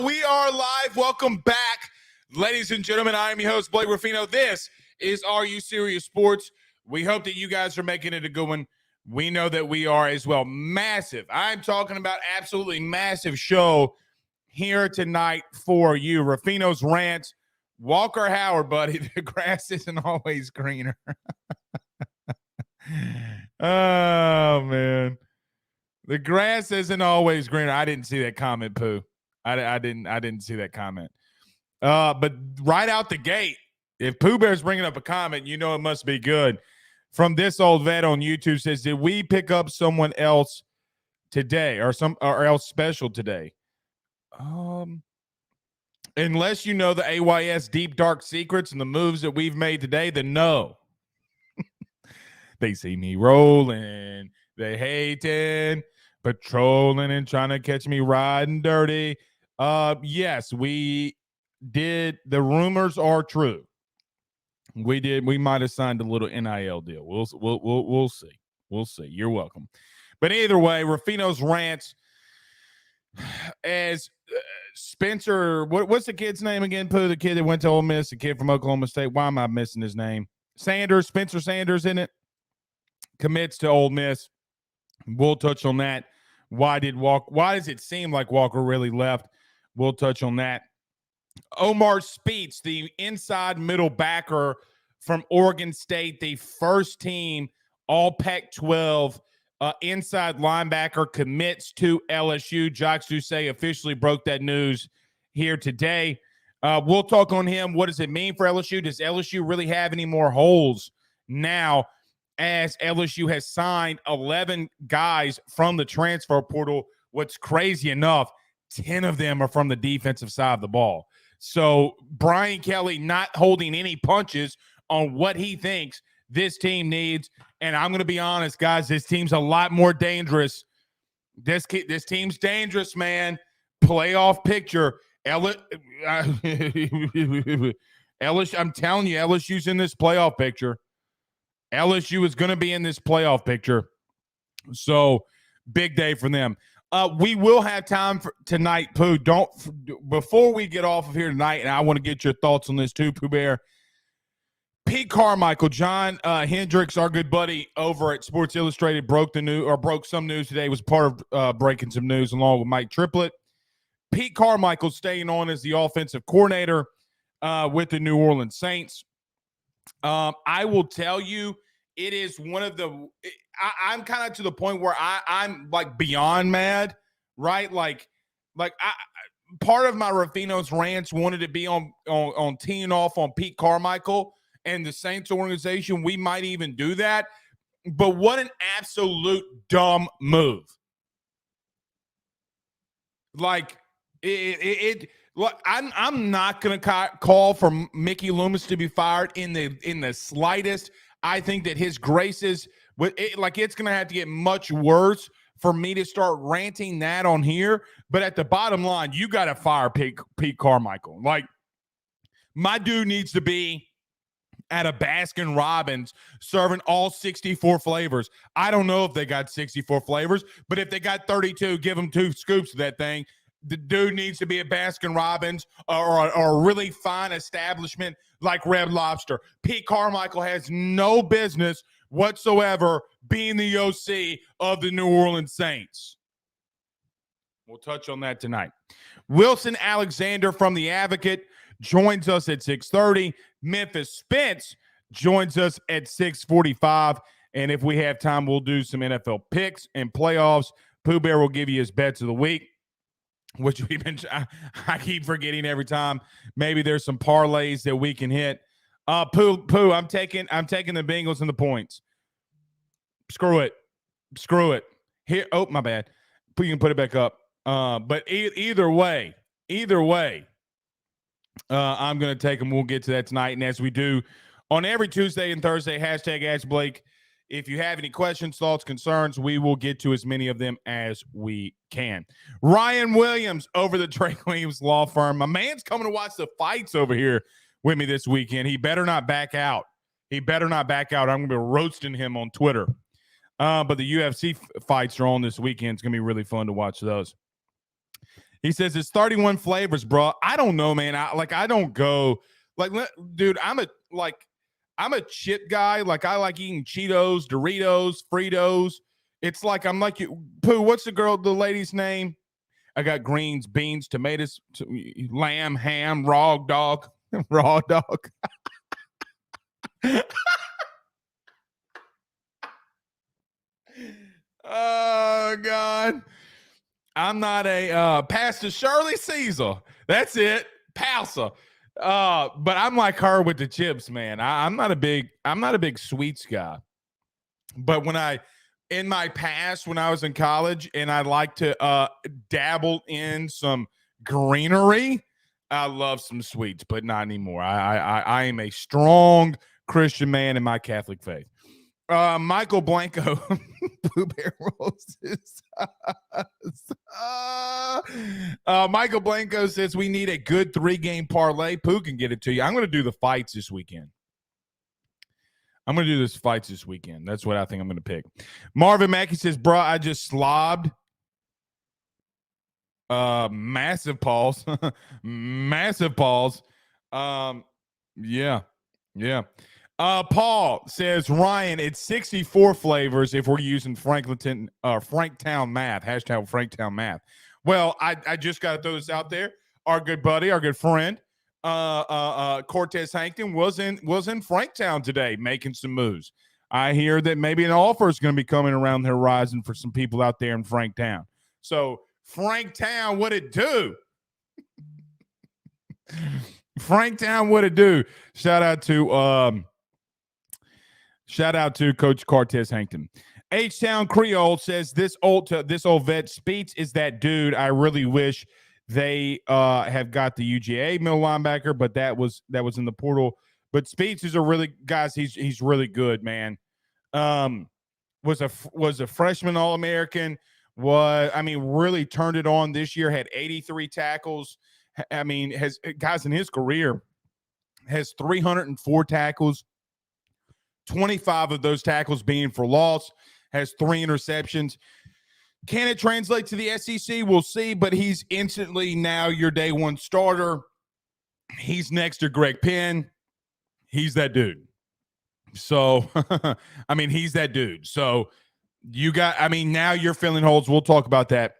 We are live. Welcome back, ladies and gentlemen. I am your host, Blake Ruffino. This is Are You Serious Sports. We hope that you guys are making it a good one. We know that we are as well. Massive. I'm talking about absolutely massive show here tonight for you. Ruffino's Rants. Walker Howard, buddy. The grass isn't always greener. Oh, man. The grass isn't always greener. I didn't see that comment, Pooh. I didn't see that comment. But right out the gate, if Pooh Bear's bringing up a comment, you know it must be good. From this old vet on YouTube says, did we pick up someone else today or else special today? Unless you know the AYS deep dark secrets and the moves that we've made today, then no. They see me rolling, they hating, patrolling and trying to catch me riding dirty. Yes, we did. The rumors are true. We did. We might have signed a little NIL deal. We'll see. We'll see. You're welcome. But either way, Ruffino's Rants. As Spencer, what's the kid's name again? Pooh, the kid that went to Ole Miss, the kid from Oklahoma State. Why am I missing his name? Spencer Sanders, in it. Commits to Ole Miss. We'll touch on that. Why does it seem like Walker really left? We'll touch on that. Omar Speights, the inside middle backer from Oregon State, the first team all Pac-12 inside linebacker, commits to LSU. Jacques Doucet officially broke that news here today. We'll talk on him. What does it mean for LSU? Does LSU really have any more holes now, as LSU has signed 11 guys from the transfer portal? What's crazy enough, 10 of them are from the defensive side of the ball. So Brian Kelly not holding any punches on what he thinks this team needs. And I'm going to be honest, guys, this team's a lot more dangerous. This team's dangerous, man. Playoff picture. LSU, I'm telling you, LSU's in this playoff picture. LSU is going to be in this playoff picture. So big day for them. We will have time for tonight, Pooh. Before we get off of here tonight, and I want to get your thoughts on this too, Pooh Bear. Pete Carmichael, John Hendricks, our good buddy over at Sports Illustrated, broke some news today. Was part of breaking some news along with Mike Triplett. Pete Carmichael staying on as the offensive coordinator with the New Orleans Saints. I will tell you, it is one of the I'm kind of to the point where I'm like beyond mad, right? Like part of my Ruffino's Rants wanted to be on teeing off on Pete Carmichael and the Saints organization. We might even do that. But what an absolute dumb move. Like Look, I'm not going to call for Mickey Loomis to be fired in the slightest. I think that his graces, it's going to have to get much worse for me to start ranting that on here. But at the bottom line, you got to fire Pete Carmichael. Like, my dude needs to be at a Baskin Robbins serving all 64 flavors. I don't know if they got 64 flavors, but if they got 32, give them 2 scoops of that thing. The dude needs to be at Baskin Robbins or a really fine establishment like Red Lobster. Pete Carmichael has no business whatsoever being the OC of the New Orleans Saints. We'll touch on that tonight. Wilson Alexander from The Advocate joins us at 6:30. Memphis Spence joins us at 6:45. And if we have time, we'll do some NFL picks and playoffs. Pooh Bear will give you his bets of the week, which I keep forgetting every time. Maybe there's some parlays that we can hit. Pooh, I'm taking the Bengals and the points. Screw it. Here, oh, my bad. You can put it back up. But either way, I'm going to take them. We'll get to that tonight. And as we do on every Tuesday and Thursday, hashtag Ask Blake. If you have any questions, thoughts, concerns, we will get to as many of them as we can. Ryan Williams over the Drake Williams Law Firm. My man's coming to watch the fights over here with me this weekend. He better not back out. I'm going to be roasting him on Twitter. But the UFC fights are on this weekend. It's going to be really fun to watch those. He says it's 31 flavors, bro. I don't know, man. I don't go like, dude. I'm a chip guy. Like I like eating Cheetos, Doritos, Fritos. It's like I'm like you. Pooh, what's the lady's name? I got greens, beans, tomatoes, lamb, ham, raw dog, raw dog. Oh God. I'm not a Pastor Shirley Caesar. That's it. Palsa. But I'm like her with the chips, man. I'm not a big sweets guy. But in my past, when I was in college and I like to dabble in some greenery, I love some sweets, but not anymore. I am a strong Christian man in my Catholic faith. Michael Blanco, Pooh Bear Roses. Michael Blanco says we need a good 3-game parlay. Pooh can get it to you. I'm going to do the fights this weekend. That's what I think I'm going to pick. Marvin Mackey says, bro, I just slobbed. Massive pause. Massive pause. Yeah. Paul says, Ryan, it's 64 flavors if we're using Franktown math. Hashtag Franktown math. Well, I just got to throw this out there. Our good buddy, our good friend, Cortez Hankton was in Franktown today making some moves. I hear that maybe an offer is going to be coming around the horizon for some people out there in Franktown. So Franktown, what it do? Franktown, what it do? Shout out to Coach Cortez Hankton. H-Town Creole says this old vet Spece is that dude. I really wish they have got the UGA middle linebacker, but that was in the portal. But Spece is he's really good, man. Was a freshman All-American. Really turned it on this year. Had 83 tackles. Has guys in his career has 304 tackles. 25 of those tackles being for loss, has 3 interceptions. Can it translate to the SEC? We'll see, but he's instantly now your day one starter. He's next to Greg Penn. He's that dude. So, he's that dude. So, now you're filling holes. We'll talk about that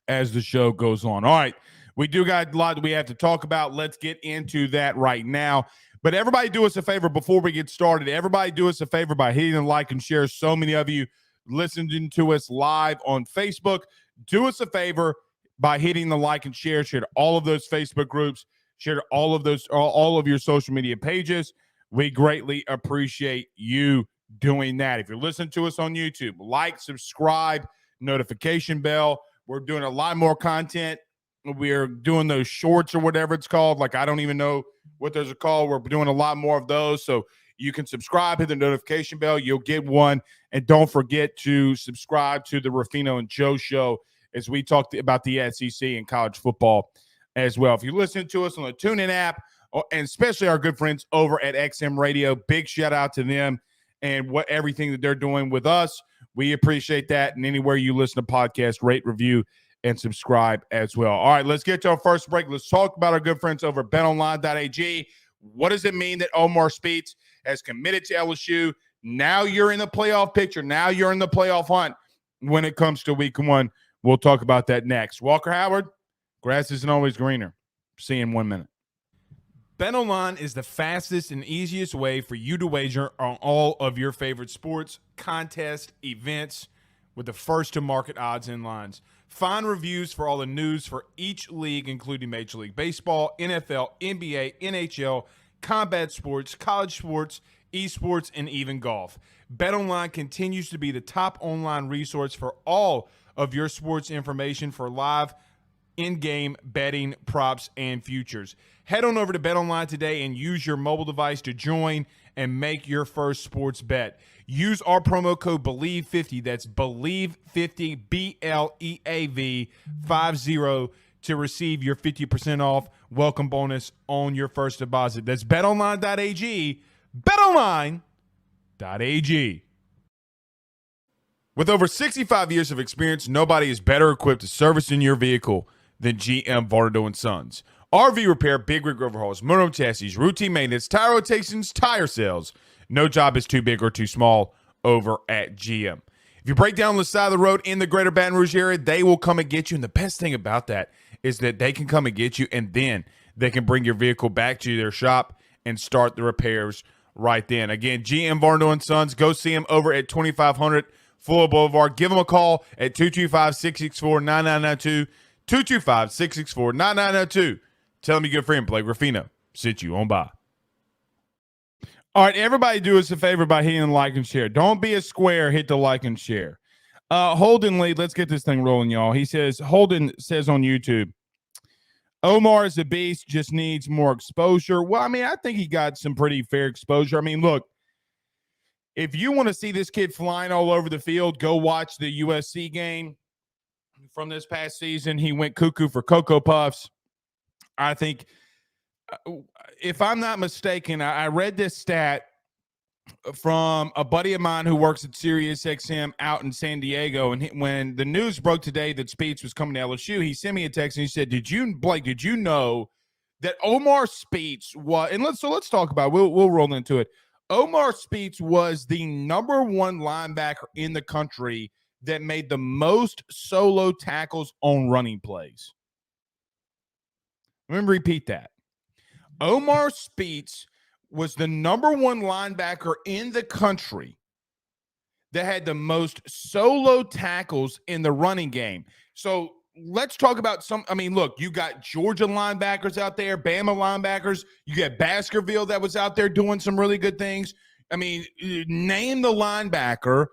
as the show goes on. All right. We do got a lot that we have to talk about. Let's get into that right now. But everybody do us a favor before we get started. Everybody do us a favor by hitting the like and share. So many of you listening to us live on Facebook. Do us a favor by hitting the like and share. Share to all of those Facebook groups. Share to all of your social media pages. We greatly appreciate you doing that. If you're listening to us on YouTube, like, subscribe, notification bell. We're doing a lot more content. We're doing those shorts or whatever it's called. Like, I don't even know what those are called. We're doing a lot more of those. So you can subscribe, hit the notification bell. You'll get one. And don't forget to subscribe to the Ruffino and Joe show as we talk about the SEC and college football as well. If you listen to us on the TuneIn app, and especially our good friends over at XM Radio, big shout out to them and everything that they're doing with us. We appreciate that. And anywhere you listen to podcasts, rate, review, and subscribe as well. All right, let's get to our first break. Let's talk about our good friends over at betonline.ag. What does it mean that Omar Speights has committed to LSU? Now you're in the playoff picture. Now you're in the playoff hunt when it comes to week 1. We'll talk about that next. Walker Howard, grass isn't always greener. See you in 1 minute. BetOnline is the fastest and easiest way for you to wager on all of your favorite sports, contests, events with the first-to-market odds and lines. Find reviews for all the news for each league, including Major League Baseball, NFL, NBA, NHL, combat sports, college sports, esports, and even golf. BetOnline continues to be the top online resource for all of your sports information for live in-game betting, props, and futures. Head on over to BetOnline today and use your mobile device to join and make your first sports bet. Use our promo code BELIEVE50, that's BELIEVE50, BLEAV 50, to receive your 50% off welcome bonus on your first deposit. That's betonline.ag, betonline.ag. With over 65 years of experience, nobody is better equipped to service in your vehicle than GM Vardo and Sons. RV repair, big rig overhauls, motorhome chassis, routine maintenance, tire rotations, tire sales. No job is too big or too small over at GM. If you break down the side of the road in the greater Baton Rouge area, they will come and get you. And the best thing about that is that they can come and get you, and then they can bring your vehicle back to their shop and start the repairs right then. Again, GM Varno and Sons, go see them over at 2500 Fuller Boulevard. Give them a call at 225-664-9992, 225-664-9992. Tell them your good friend Blake Ruffino sent you on by. All right, everybody do us a favor by hitting the like and share. Don't be a square, hit the like and share. Holden Lee, let's get this thing rolling, y'all. He says, Holden says on YouTube, Omar is a beast, just needs more exposure. Well, I mean, I think he got some pretty fair exposure. I mean, look, if you want to see this kid flying all over the field, go watch the USC game from this past season. He went cuckoo for Cocoa Puffs. I think, if I'm not mistaken, I read this stat from a buddy of mine who works at Sirius XM out in San Diego. And when the news broke today that Speights was coming to LSU, he sent me a text and he said, did you know that Omar Speights was, and let's talk about it. We'll roll into it. Omar Speights was the number one linebacker in the country that made the most solo tackles on running plays. Let me repeat that. Omar Speights was the number one linebacker in the country that had the most solo tackles in the running game. So let's talk about some. I mean, look, you got Georgia linebackers out there, Bama linebackers. You got Baskerville that was out there doing some really good things. I mean, name the linebacker.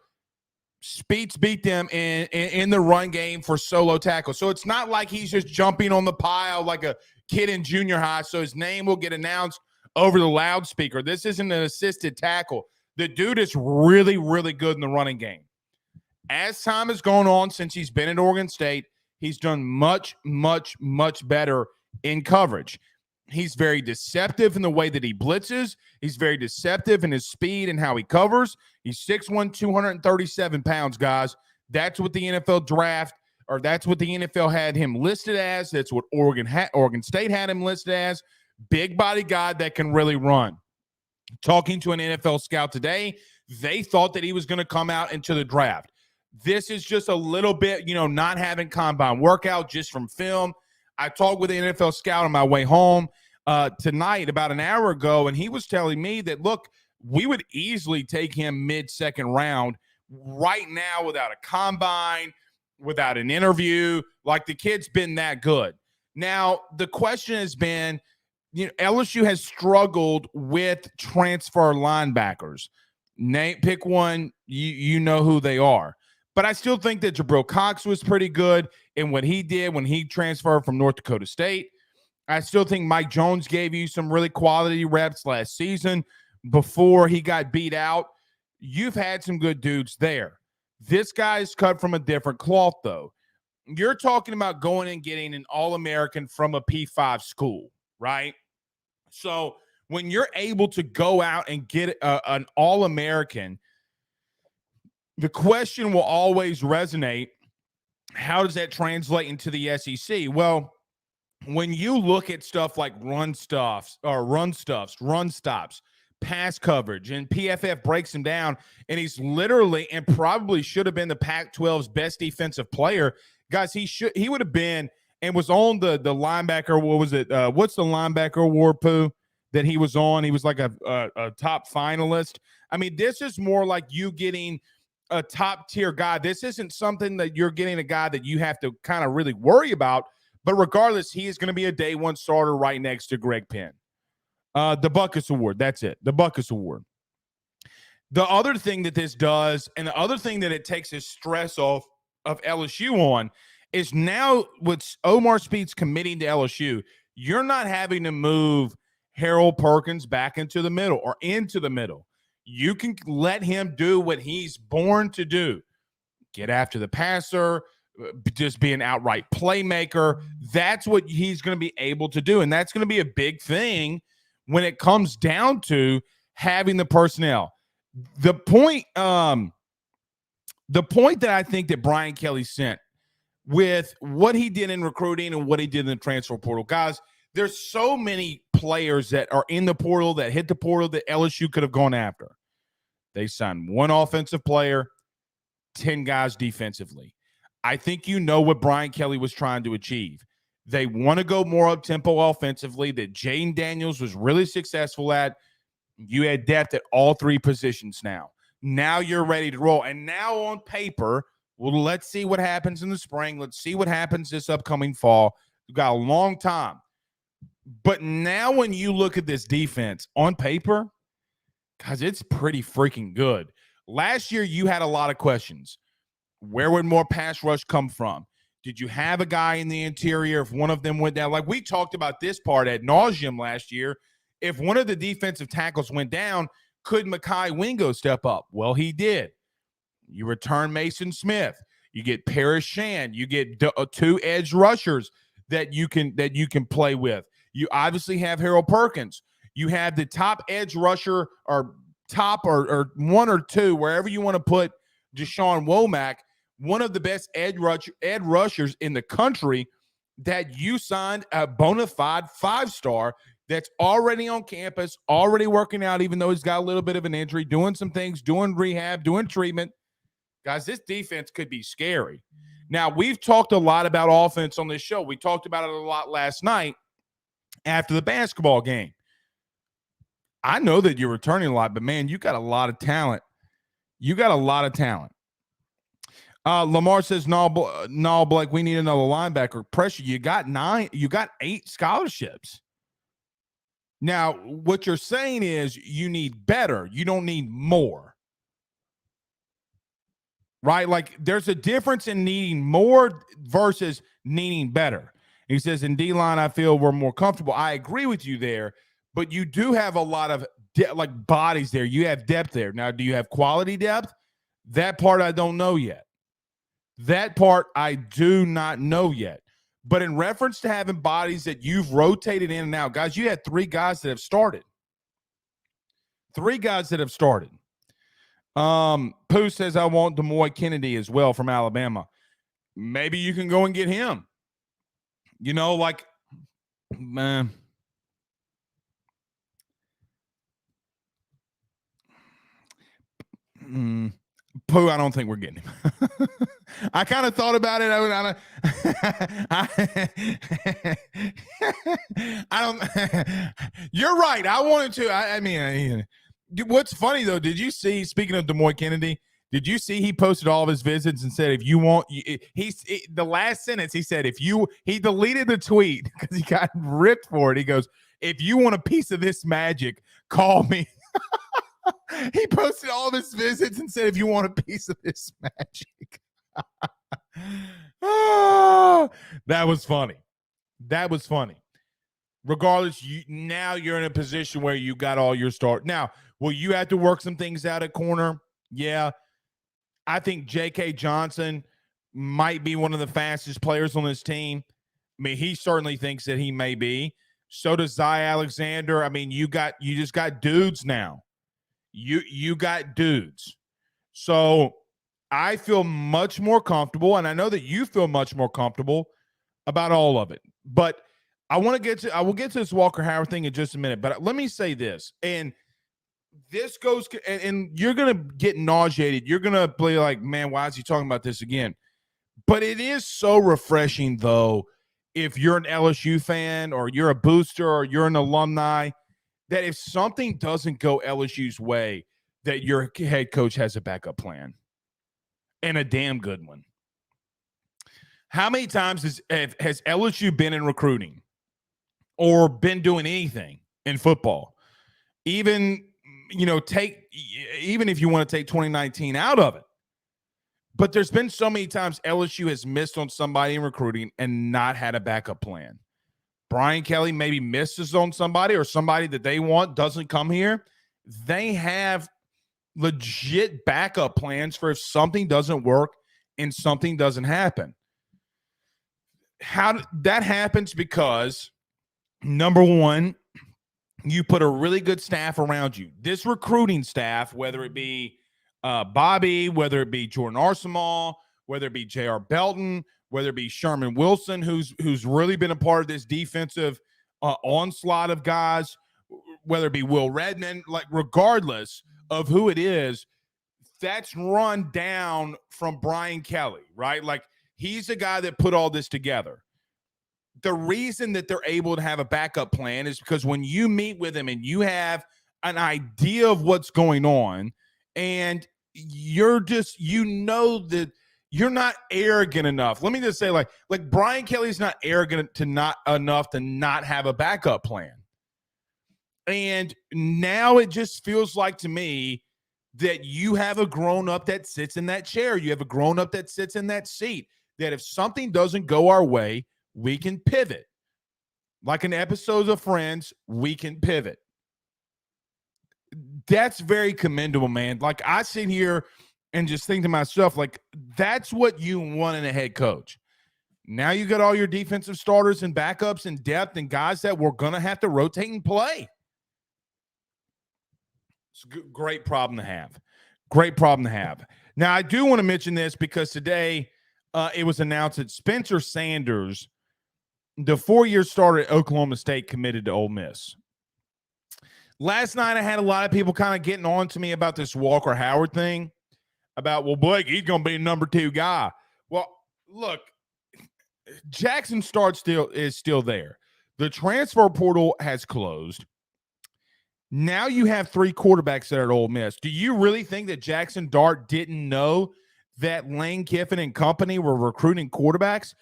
Speights beat them in the run game for solo tackles. So it's not like he's just jumping on the pile like a kid in junior high, so his name will get announced over the loudspeaker. This isn't an assisted tackle. The dude is really, really good in the running game. As time has gone on since he's been at Oregon State, he's done much, much, much better in coverage. He's very deceptive in the way that he blitzes. He's very deceptive in his speed and how he covers. He's 6'1", 237 pounds, guys. That's what the NFL draft, or that's what the NFL had him listed as. That's what Oregon State had him listed as. Big body guy that can really run. Talking to an NFL scout today, they thought that he was going to come out into the draft. This is just a little bit, not having combine workout just from film. I talked with the NFL scout on my way home tonight about an hour ago, and he was telling me that, look, we would easily take him mid-second round right now without a combine, without an interview. Like, the kid's been that good. Now, the question has been, LSU has struggled with transfer linebackers. Pick one, you know who they are. But I still think that Jabril Cox was pretty good in what he did when he transferred from North Dakota State. I still think Mike Jones gave you some really quality reps last season before he got beat out. You've had some good dudes there. This guy's cut from a different cloth, though. You're talking about going and getting an All-American from a P5 school, right? So when you're able to go out and get an All-American, the question will always resonate, how does that translate into the SEC? Well, when you look at stuff like run stops, pass coverage, and PFF breaks him down, and he's literally and probably should have been the Pac-12's best defensive player. Guys, he would have been and was on the linebacker. What was it? What's the linebacker award, Pooh, that he was on? He was like a top finalist. I mean, this is more like you getting a top-tier guy. This isn't something that you're getting a guy that you have to kind of really worry about. But regardless, he is going to be a day one starter right next to Greg Penn. The Buckus Award. That's it. The Buckus Award. The other thing that this does, and the other thing that it takes the stress off of LSU on, is now with Omar Speights committing to LSU, you're not having to move Harold Perkins back into the middle or into the middle. You can let him do what he's born to do. Get after the passer, just be an outright playmaker. That's what he's going to be able to do, and that's going to be a big thing when it comes down to having the personnel. The point that I think that Brian Kelly sent with what he did in recruiting and what he did in the transfer portal. Guys, there's so many players that are in the portal, that hit the portal, that LSU could have gone after. They signed one offensive player, 10 guys defensively. I think you know what Brian Kelly was trying to achieve. They want to go more up-tempo offensively, that Jaden Daniels was really successful at. You had depth at all three positions now. Now you're ready to roll. And now on paper, well, let's see what happens in the spring. Let's see what happens this upcoming fall. We've got a long time. But now when you look at this defense on paper, guys, it's pretty freaking good. Last year, you had a lot of questions. Where would more pass rush come from? Did you have a guy in the interior if one of them went down? Like we talked about this part ad nauseum last year. If one of the defensive tackles went down, could Mekhi Wingo step up? Well, he did. You return Mason Smith. You get Paris Shan. You get two edge rushers that you can play with. You obviously have Harold Perkins. You have the top edge rusher or top or one or two, wherever you want to put Deshaun Womack, one of the best edge rushers in the country, that you signed a bona fide 5-star that's already on campus, already working out, even though he's got a little bit of an injury, doing some things, doing rehab, doing treatment. Guys, this defense could be scary. Now, we've talked a lot about offense on this show. We talked about it a lot last night after the basketball game. I know that you're returning a lot, but, man, you got a lot of talent. You got a lot of talent. Lamar says, no, Blake, we need another linebacker. Pressure, you got 8 scholarships. Now, what you're saying is you need better. You don't need more. Right? Like, there's a difference in needing more versus needing better. He says, in D-line, I feel we're more comfortable. I agree with you there, but you do have a lot of bodies there. You have depth there. Now, do you have quality depth? That part I don't know yet. That part I do not know yet. But in reference to having bodies that you've rotated in and out, guys, you had 3 guys that have started. 3 guys that have started. Pooh says, I want Demoy Kennedy as well from Alabama. Maybe you can go and get him. You know, like, man. Pooh, I don't think we're getting him. I kind of thought about it. I don't. You're right. I wanted to. I mean, what's funny though? Did you see? Speaking of Demoy Kennedy, did you see he posted all of his visits and said, "If you want," the last sentence he said, he deleted the tweet because he got ripped for it. He goes, "If you want a piece of this magic, call me." He posted all of his visits and said, if you want a piece of this magic. Oh, that was funny. That was funny. Regardless, now you're in a position where you got all your start. Now, will you have to work some things out at corner? Yeah. I think J.K. Johnson might be one of the fastest players on this team. I mean, he certainly thinks that he may be. So does Zy Alexander. I mean, you just got dudes now. You got dudes. So I feel much more comfortable, and I know that you feel much more comfortable about all of it. But I will get to this Walker Howard thing in just a minute. But let me say this, and this goes, and you're gonna get nauseated. You're gonna be like, man, why is he talking about this again? But it is so refreshing, though, if you're an LSU fan or you're a booster or you're an alumni, that if something doesn't go LSU's way, that your head coach has a backup plan, and a damn good one. How many times has LSU been in recruiting or been doing anything in football? Even if you want to take 2019 out of it. But there's been so many times LSU has missed on somebody in recruiting and not had a backup plan. Brian Kelly maybe misses on somebody, or somebody that they want doesn't come here. They have legit backup plans for if something doesn't work and something doesn't happen. How that happens because, number one, you put a really good staff around you. This recruiting staff, whether it be Bobby, whether it be Jordan Arsenal, whether it be J.R. Belton, whether it be Sherman Wilson, who's really been a part of this defensive onslaught of guys, whether it be Will Redmond, like regardless of who it is, that's run down from Brian Kelly, right? Like he's the guy that put all this together. The reason that they're able to have a backup plan is because when you meet with him and you have an idea of what's going on, and you're just, that you're not arrogant enough. Let me just say, like Brian Kelly's not arrogant to not enough to not have a backup plan. And now it just feels like to me that you have a grown-up that sits in that chair. You have a grown-up that sits in that seat, that if something doesn't go our way, we can pivot. Like in episodes of Friends, we can pivot. That's very commendable, man. Like I sit here and just think to myself, like, that's what you want in a head coach. Now you got all your defensive starters and backups and depth and guys that we're going to have to rotate and play. It's a great problem to have. Great problem to have. Now, I do want to mention this because today it was announced that Spencer Sanders, the 4-year starter at Oklahoma State, committed to Ole Miss. Last night, I had a lot of people kind of getting on to me about this Walker Howard thing, about, well, Blake, he's going to be number 2 guy. Well, look, Jackson Dart is still there. The transfer portal has closed. Now you have 3 quarterbacks that are at Ole Miss. Do you really think that Jackson Dart didn't know that Lane Kiffin and company were recruiting quarterbacks?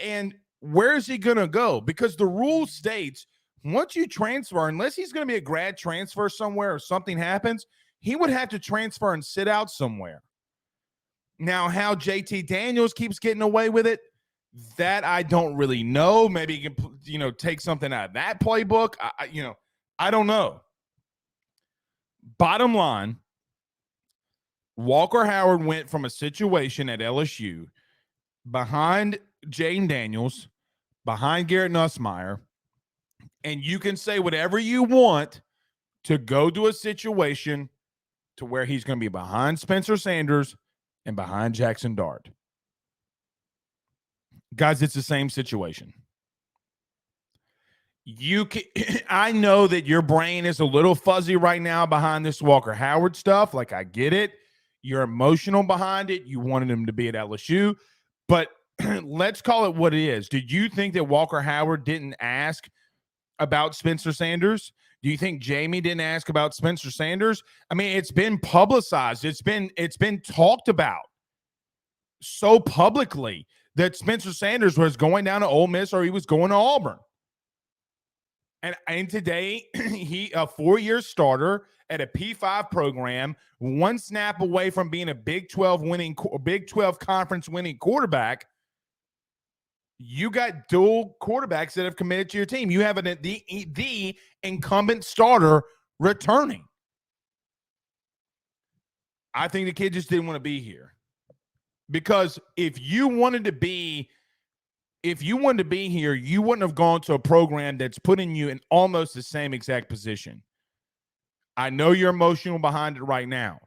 And where is he going to go? Because the rule states once you transfer, unless he's going to be a grad transfer somewhere or something happens, he would have to transfer and sit out somewhere. Now, how JT Daniels keeps getting away with it, that I don't really know. Maybe he can, take something out of that playbook. I don't know. Bottom line, Walker Howard went from a situation at LSU behind Jane Daniels, behind Garrett Nussmeier, and you can say whatever you want to go to a situation to where he's going to be behind Spencer Sanders and behind Jackson Dart. Guys, it's the same situation. I know that your brain is a little fuzzy right now behind this Walker Howard stuff. Like, I get it. You're emotional behind it. You wanted him to be at LSU. But let's call it what it is. Did you think that Walker Howard didn't ask about Spencer Sanders? Do you think Jamie didn't ask about Spencer Sanders? I mean, it's been publicized. It's been talked about so publicly that Spencer Sanders was going down to Ole Miss or he was going to Auburn. And today, he a 4-year starter at a P5 program, 1 snap away from being a Big 12 conference winning quarterback. You got dual quarterbacks that have committed to your team. You have the incumbent starter returning. I think the kid just didn't want to be here. Because if you wanted to be here, you wouldn't have gone to a program that's putting you in almost the same exact position. I know you're emotional behind it right now,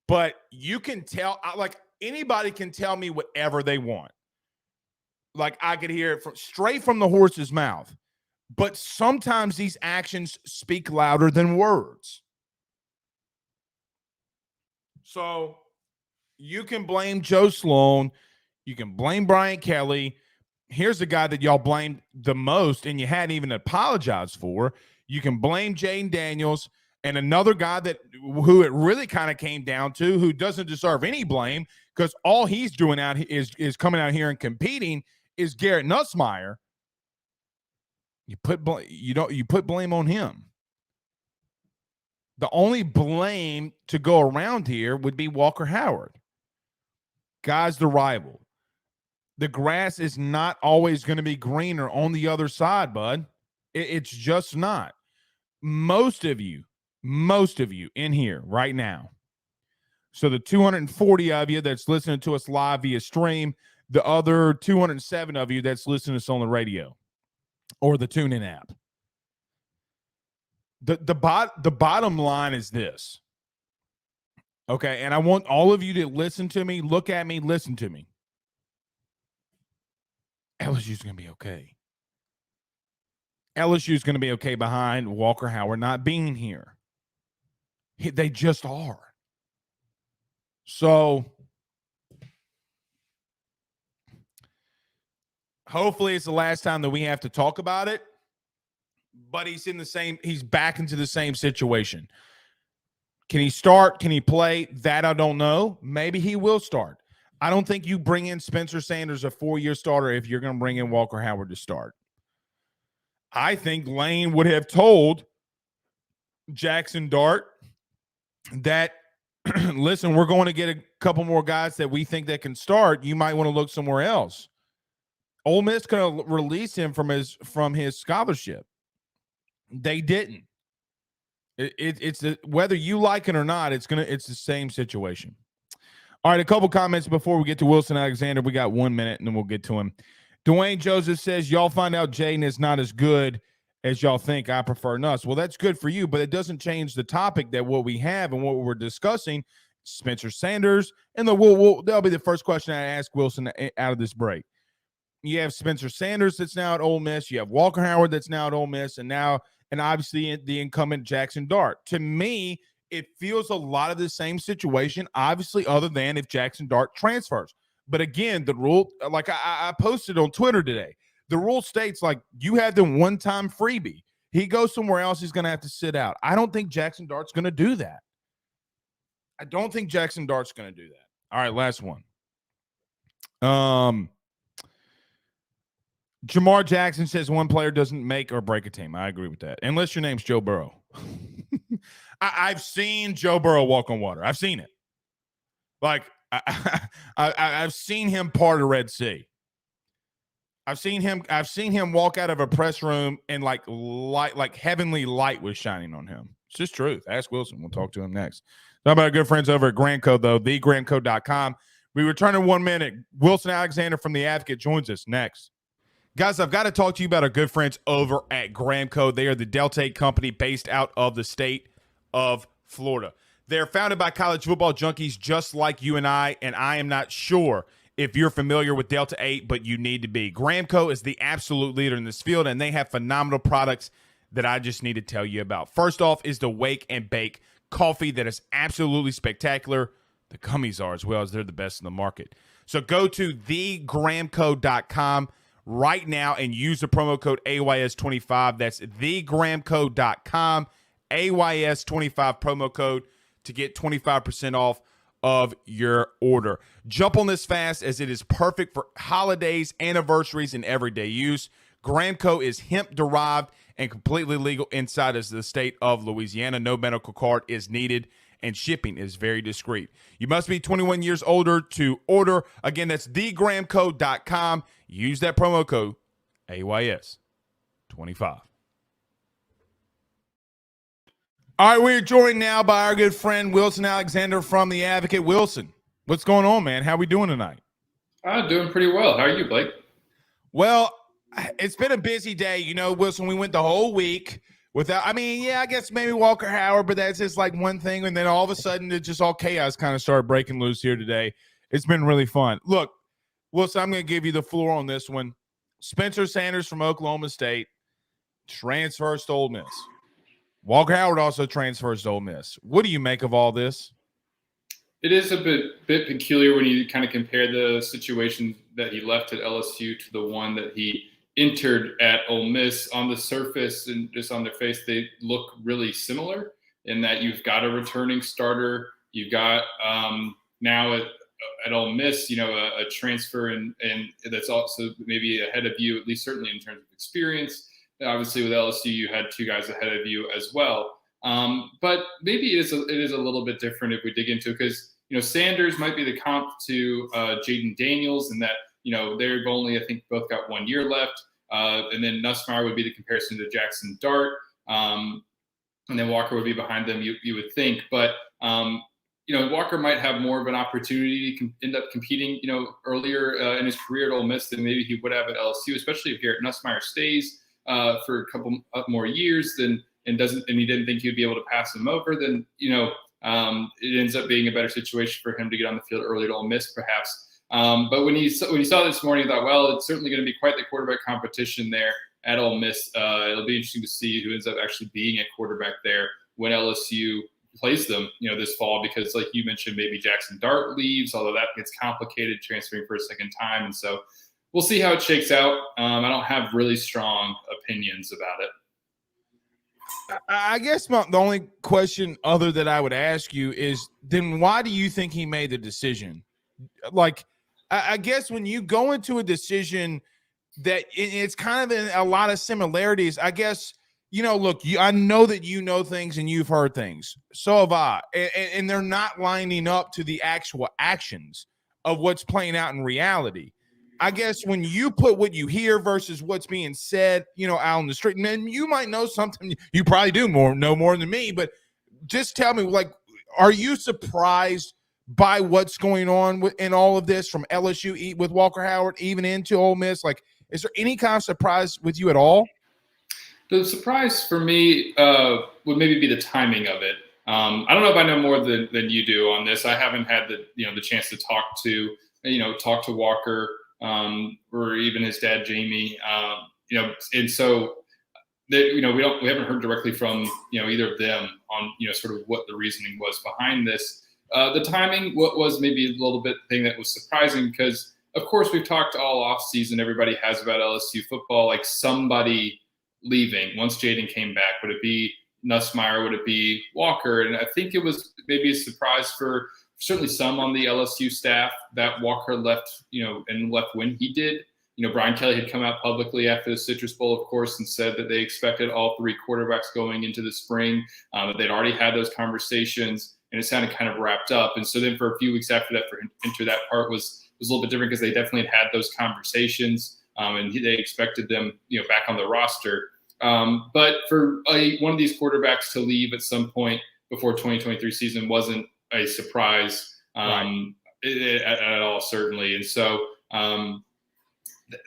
but you can tell, like, anybody can tell me whatever they want. Like, I could hear it straight from the horse's mouth. But sometimes these actions speak louder than words. So you can blame Joe Sloan. You can blame Brian Kelly. Here's the guy that y'all blamed the most and you hadn't even apologized for. You can blame Jane Daniels, and another guy who it really kind of came down to, who doesn't deserve any blame because all he's doing out is coming out here and competing, is Garrett Nussmeier. You put blame on him. The only blame to go around here would be Walker Howard. Guy's the rival. The grass is not always going to be greener on the other side, bud. It's just not. Most of you in here right now. So the 240 of you that's listening to us live via stream, the other 207 of you that's listening to us on the radio or the TuneIn app. The bottom line is this. Okay, and I want all of you to listen to me, look at me, listen to me. LSU's going to be okay. LSU's going to be okay behind Walker Howard not being here. They just are. So hopefully it's the last time that we have to talk about it. But he's back into the same situation. Can he start? Can he play? That I don't know. Maybe he will start. I don't think you bring in Spencer Sanders, a 4-year starter, if you're going to bring in Walker Howard to start. I think Lane would have told Jackson Dart that, listen, we're going to get a couple more guys that we think that can start. You might want to look somewhere else. Ole Miss going to release him from his scholarship. They didn't. It's whether you like it or not, it's the same situation. All right, a couple comments before we get to Wilson Alexander. We got 1 minute, and then we'll get to him. Dwayne Joseph says, y'all find out Jaden is not as good as y'all think. I prefer Nuss. Well, that's good for you, but it doesn't change the topic that what we have and what we're discussing, Spencer Sanders, and that'll be the first question I ask Wilson out of this break. You have Spencer Sanders that's now at Ole Miss. You have Walker Howard that's now at Ole Miss, and obviously the incumbent Jackson Dart. To me, it feels a lot of the same situation, obviously, other than if Jackson Dart transfers. But again, the rule, like I posted on Twitter today, the rule states like you have the one-time freebie. He goes somewhere else, he's going to have to sit out. I don't think Jackson Dart's going to do that. All right, last one. Jamar Jackson says one player doesn't make or break a team. I agree with that. Unless your name's Joe Burrow. I've seen Joe Burrow walk on water. I've seen it. Like, I've seen him part of Red Sea. I've seen him walk out of a press room and like heavenly light was shining on him. It's just truth. Ask Wilson. We'll talk to him next. Talk about our good friends over at Grandco, though, thegrandco.com. We return in 1 minute. Wilson Alexander from The Advocate joins us next. Guys, I've got to talk to you about our good friends over at Gramco. They are the Delta 8 company based out of the state of Florida. They're founded by college football junkies just like you and I am not sure if you're familiar with Delta 8, but you need to be. Gramco is the absolute leader in this field, and they have phenomenal products that I just need to tell you about. First off is the Wake and Bake coffee that is absolutely spectacular. The gummies are as well, as they're the best in the market. So go to thegramco.com right now and use the promo code AYS25. That's thegramco.com, AYS25 promo code to get 25% off of your order. Jump on this fast as it is perfect for holidays, anniversaries, and everyday use. Gramco is hemp-derived and completely legal inside of the state of Louisiana. No medical card is needed, and shipping is very discreet. You must be 21 years older to order. Again, that's thegramco.com. Use that promo code AYS25. All right, we're joined now by our good friend Wilson Alexander from The Advocate. Wilson, what's going on, man? How we doing tonight? Doing pretty well. How are you, Blake? Well, it's been a busy day. You know, Wilson, we went the whole week without, I guess maybe Walker Howard, but that's just like one thing. And then all of a sudden, it just all chaos kind of started breaking loose here today. It's been really fun. Look, Wilson, I'm going to give you the floor on this one. Spencer Sanders from Oklahoma State transfers to Ole Miss. Walker Howard also transfers to Ole Miss. What do you make of all this? It is a bit peculiar when you kind of compare the situation that he left at LSU to the one that he entered at Ole Miss. On the surface and just on their face, they look really similar in that you've got a returning starter. You've got now at Ole Miss, a transfer and that's also maybe ahead of you, at least certainly in terms of experience. Obviously, with LSU, you had two guys ahead of you as well. But maybe it is a little bit different if we dig into it because, Sanders might be the comp to Jaden Daniels in that, they've only, I think, both got 1 year left. And then Nussmeier would be the comparison to Jackson Dart. And then Walker would be behind them, you would think. But, Walker might have more of an opportunity to end up competing, earlier in his career at Ole Miss than maybe he would have at LSU, especially if Garrett Nussmeier stays for a couple more years and he didn't think he'd be able to pass him over, then, it ends up being a better situation for him to get on the field early at Ole Miss, perhaps. But when you saw this morning, you thought, well, it's certainly going to be quite the quarterback competition there at Ole Miss. It'll be interesting to see who ends up actually being at quarterback there when LSU plays them, this fall, because like you mentioned, maybe Jackson Dart leaves, although that gets complicated transferring for a second time. And so we'll see how it shakes out. I don't have really strong opinions about it. I guess the only question other that I would ask you is, then why do you think he made the decision? Like, I guess when you go into a decision that it's kind of in a lot of similarities, I guess, look, I know that you know things and you've heard things. So have I. And they're not lining up to the actual actions of what's playing out in reality. I guess when you put what you hear versus what's being said, out on the street, and you might know something, you probably know more than me, but just tell me, like, are you surprised by what's going on in all of this from LSU with Walker Howard, even into Ole Miss? Like, is there any kind of surprise with you at all? The surprise for me would maybe be the timing of it. I don't know if I know more than you do on this. I haven't had the chance to talk to Walker or even his dad Jamie. And so we haven't heard directly from either of them on sort of what the reasoning was behind this. The timing was maybe a little bit thing that was surprising because, of course, we've talked all off season. Everybody has about LSU football, like somebody leaving once Jaden came back. Would it be Nussmeier? Would it be Walker? And I think it was maybe a surprise for certainly some on the LSU staff that Walker left, and left when he did. Brian Kelly had come out publicly after the Citrus Bowl, of course, and said that they expected all three quarterbacks going into the spring, that they'd already had those conversations, and it sounded kind of wrapped up. And so then for a few weeks after that, for Inter, that part was a little bit different because they definitely had those conversations, and they expected them, back on the roster. But for one of these quarterbacks to leave at some point before 2023 season wasn't a surprise at all, certainly. And so,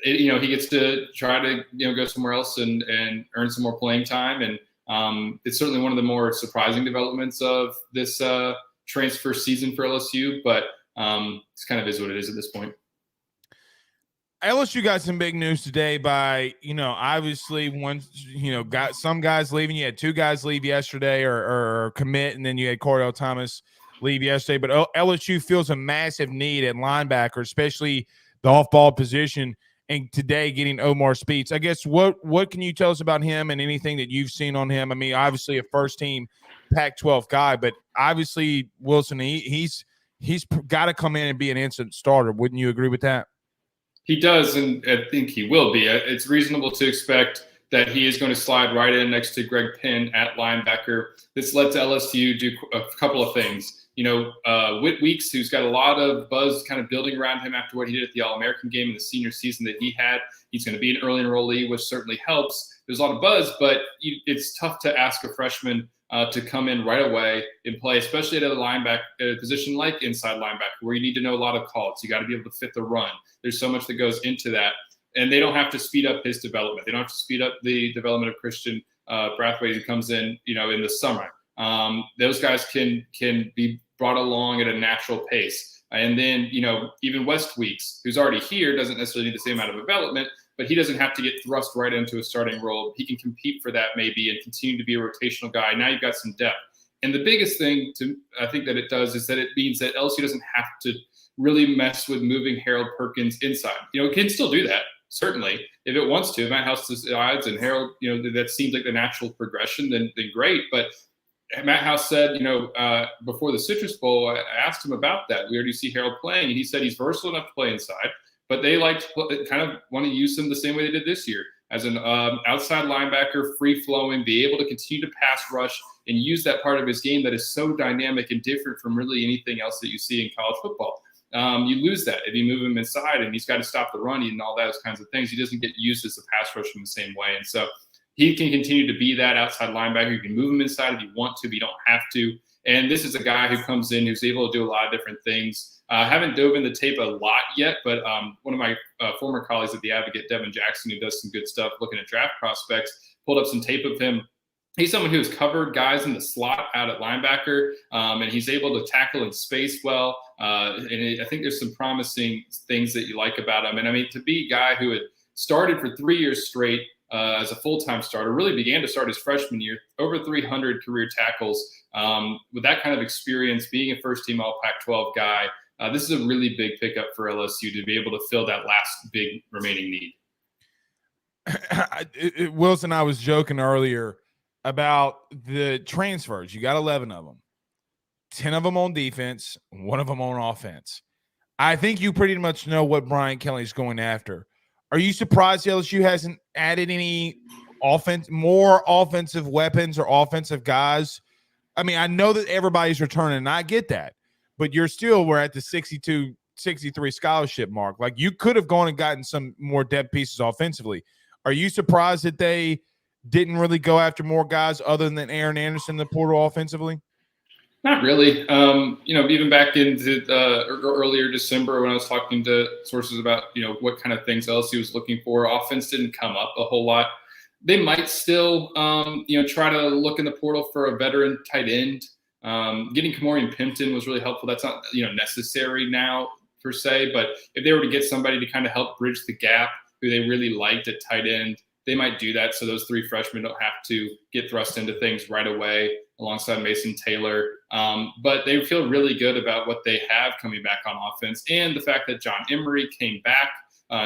he gets to try to, go somewhere else and earn some more playing time. And it's certainly one of the more surprising developments of this transfer season for LSU, but it's kind of is what it is at this point. LSU got some big news today by, obviously got some guys leaving. You had two guys leave yesterday or commit, and then you had Cordell Thomas leave yesterday. But LSU feels a massive need at linebacker, especially the off-ball position, and today getting Omar Speights. I guess what can you tell us about him and anything that you've seen on him? I mean, obviously a first-team Pac-12 guy, but obviously Wilson, he's got to come in and be an instant starter. Wouldn't you agree with that? He does, and I think he will be. It's reasonable to expect that he is going to slide right in next to Greg Penn at linebacker. This lets LSU do a couple of things. Whit Weeks, who's got a lot of buzz kind of building around him after what he did at the All-American game in the senior season that he had. He's going to be an early enrollee, which certainly helps. There's a lot of buzz, but it's tough to ask a freshman to come in right away and play, especially at a linebacker position like inside linebacker, where you need to know a lot of calls. You got to be able to fit the run. There's so much that goes into that. And they don't have to speed up his development. They don't have to speed up the development of Christian Brathwaite, who comes in, in the summer. Those guys can be brought along at a natural pace. And then, even West Weeks, who's already here, doesn't necessarily need the same amount of development, but he doesn't have to get thrust right into a starting role. He can compete for that maybe and continue to be a rotational guy. Now you've got some depth. And the biggest thing I think that it does is that it means that LSU doesn't have to really mess with moving Harold Perkins inside. It can still do that, certainly, if it wants to. Matt House decides and Harold, that seems like the natural progression, then great. But Matt House said, before the Citrus Bowl, I asked him about that. We already see Harold playing, and he said he's versatile enough to play inside, but they kind of want to use him the same way they did this year as an outside linebacker, free-flowing, be able to continue to pass rush and use that part of his game that is so dynamic and different from really anything else that you see in college football. You lose that if you move him inside, and he's got to stop the run and all those kinds of things. He doesn't get used as a pass rusher in the same way. And so he can continue to be that outside linebacker. You can move him inside if you want to, but you don't have to. And this is a guy who comes in who's able to do a lot of different things. Haven't dove in the tape a lot yet, but one of my former colleagues at The Advocate, Devin Jackson, who does some good stuff looking at draft prospects, pulled up some tape of him he's someone who's covered guys in the slot out at linebacker, and he's able to tackle in space well. I think there's some promising things that you like about him. And I mean, to be a guy who had started for 3 years straight as a full-time starter, really began to start his freshman year, over 300 career tackles. With that kind of experience, being a first-team All-Pac-12 guy, this is a really big pickup for LSU to be able to fill that last big remaining need. Wilson, I was joking earlier about the transfers. You got 11 of them, 10 of them on defense, 1 of them on offense. I think you pretty much know what Brian Kelly's going after. Are you surprised LSU hasn't added any more offensive weapons or offensive guys? I mean, I know that everybody's returning, and I get that, but we're at the 62, 63 scholarship mark. Like, you could have gone and gotten some more depth pieces offensively. Are you surprised that they didn't really go after more guys other than Aaron Anderson in the portal offensively? Not really. Even back into earlier December when I was talking to sources about, what kind of things LSU was looking for, offense didn't come up a whole lot. They might still, try to look in the portal for a veteran tight end. Getting Kamorian Pimpton was really helpful. That's not, necessary now per se, but if they were to get somebody to kind of help bridge the gap who they really liked at tight end, they might do that. So those 3 freshmen don't have to get thrust into things right away alongside Mason Taylor. But they feel really good about what they have coming back on offense. And the fact that John Emery came back,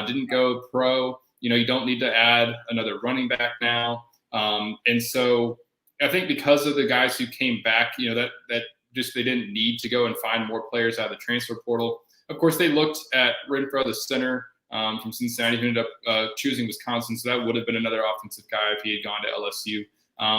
didn't go pro. You don't need to add another running back now. And so I think because of the guys who came back, that just they didn't need to go and find more players out of the transfer portal. Of course, they looked at Renfro, the center, from Cincinnati, who ended up choosing Wisconsin. So that would have been another offensive guy if he had gone to LSU.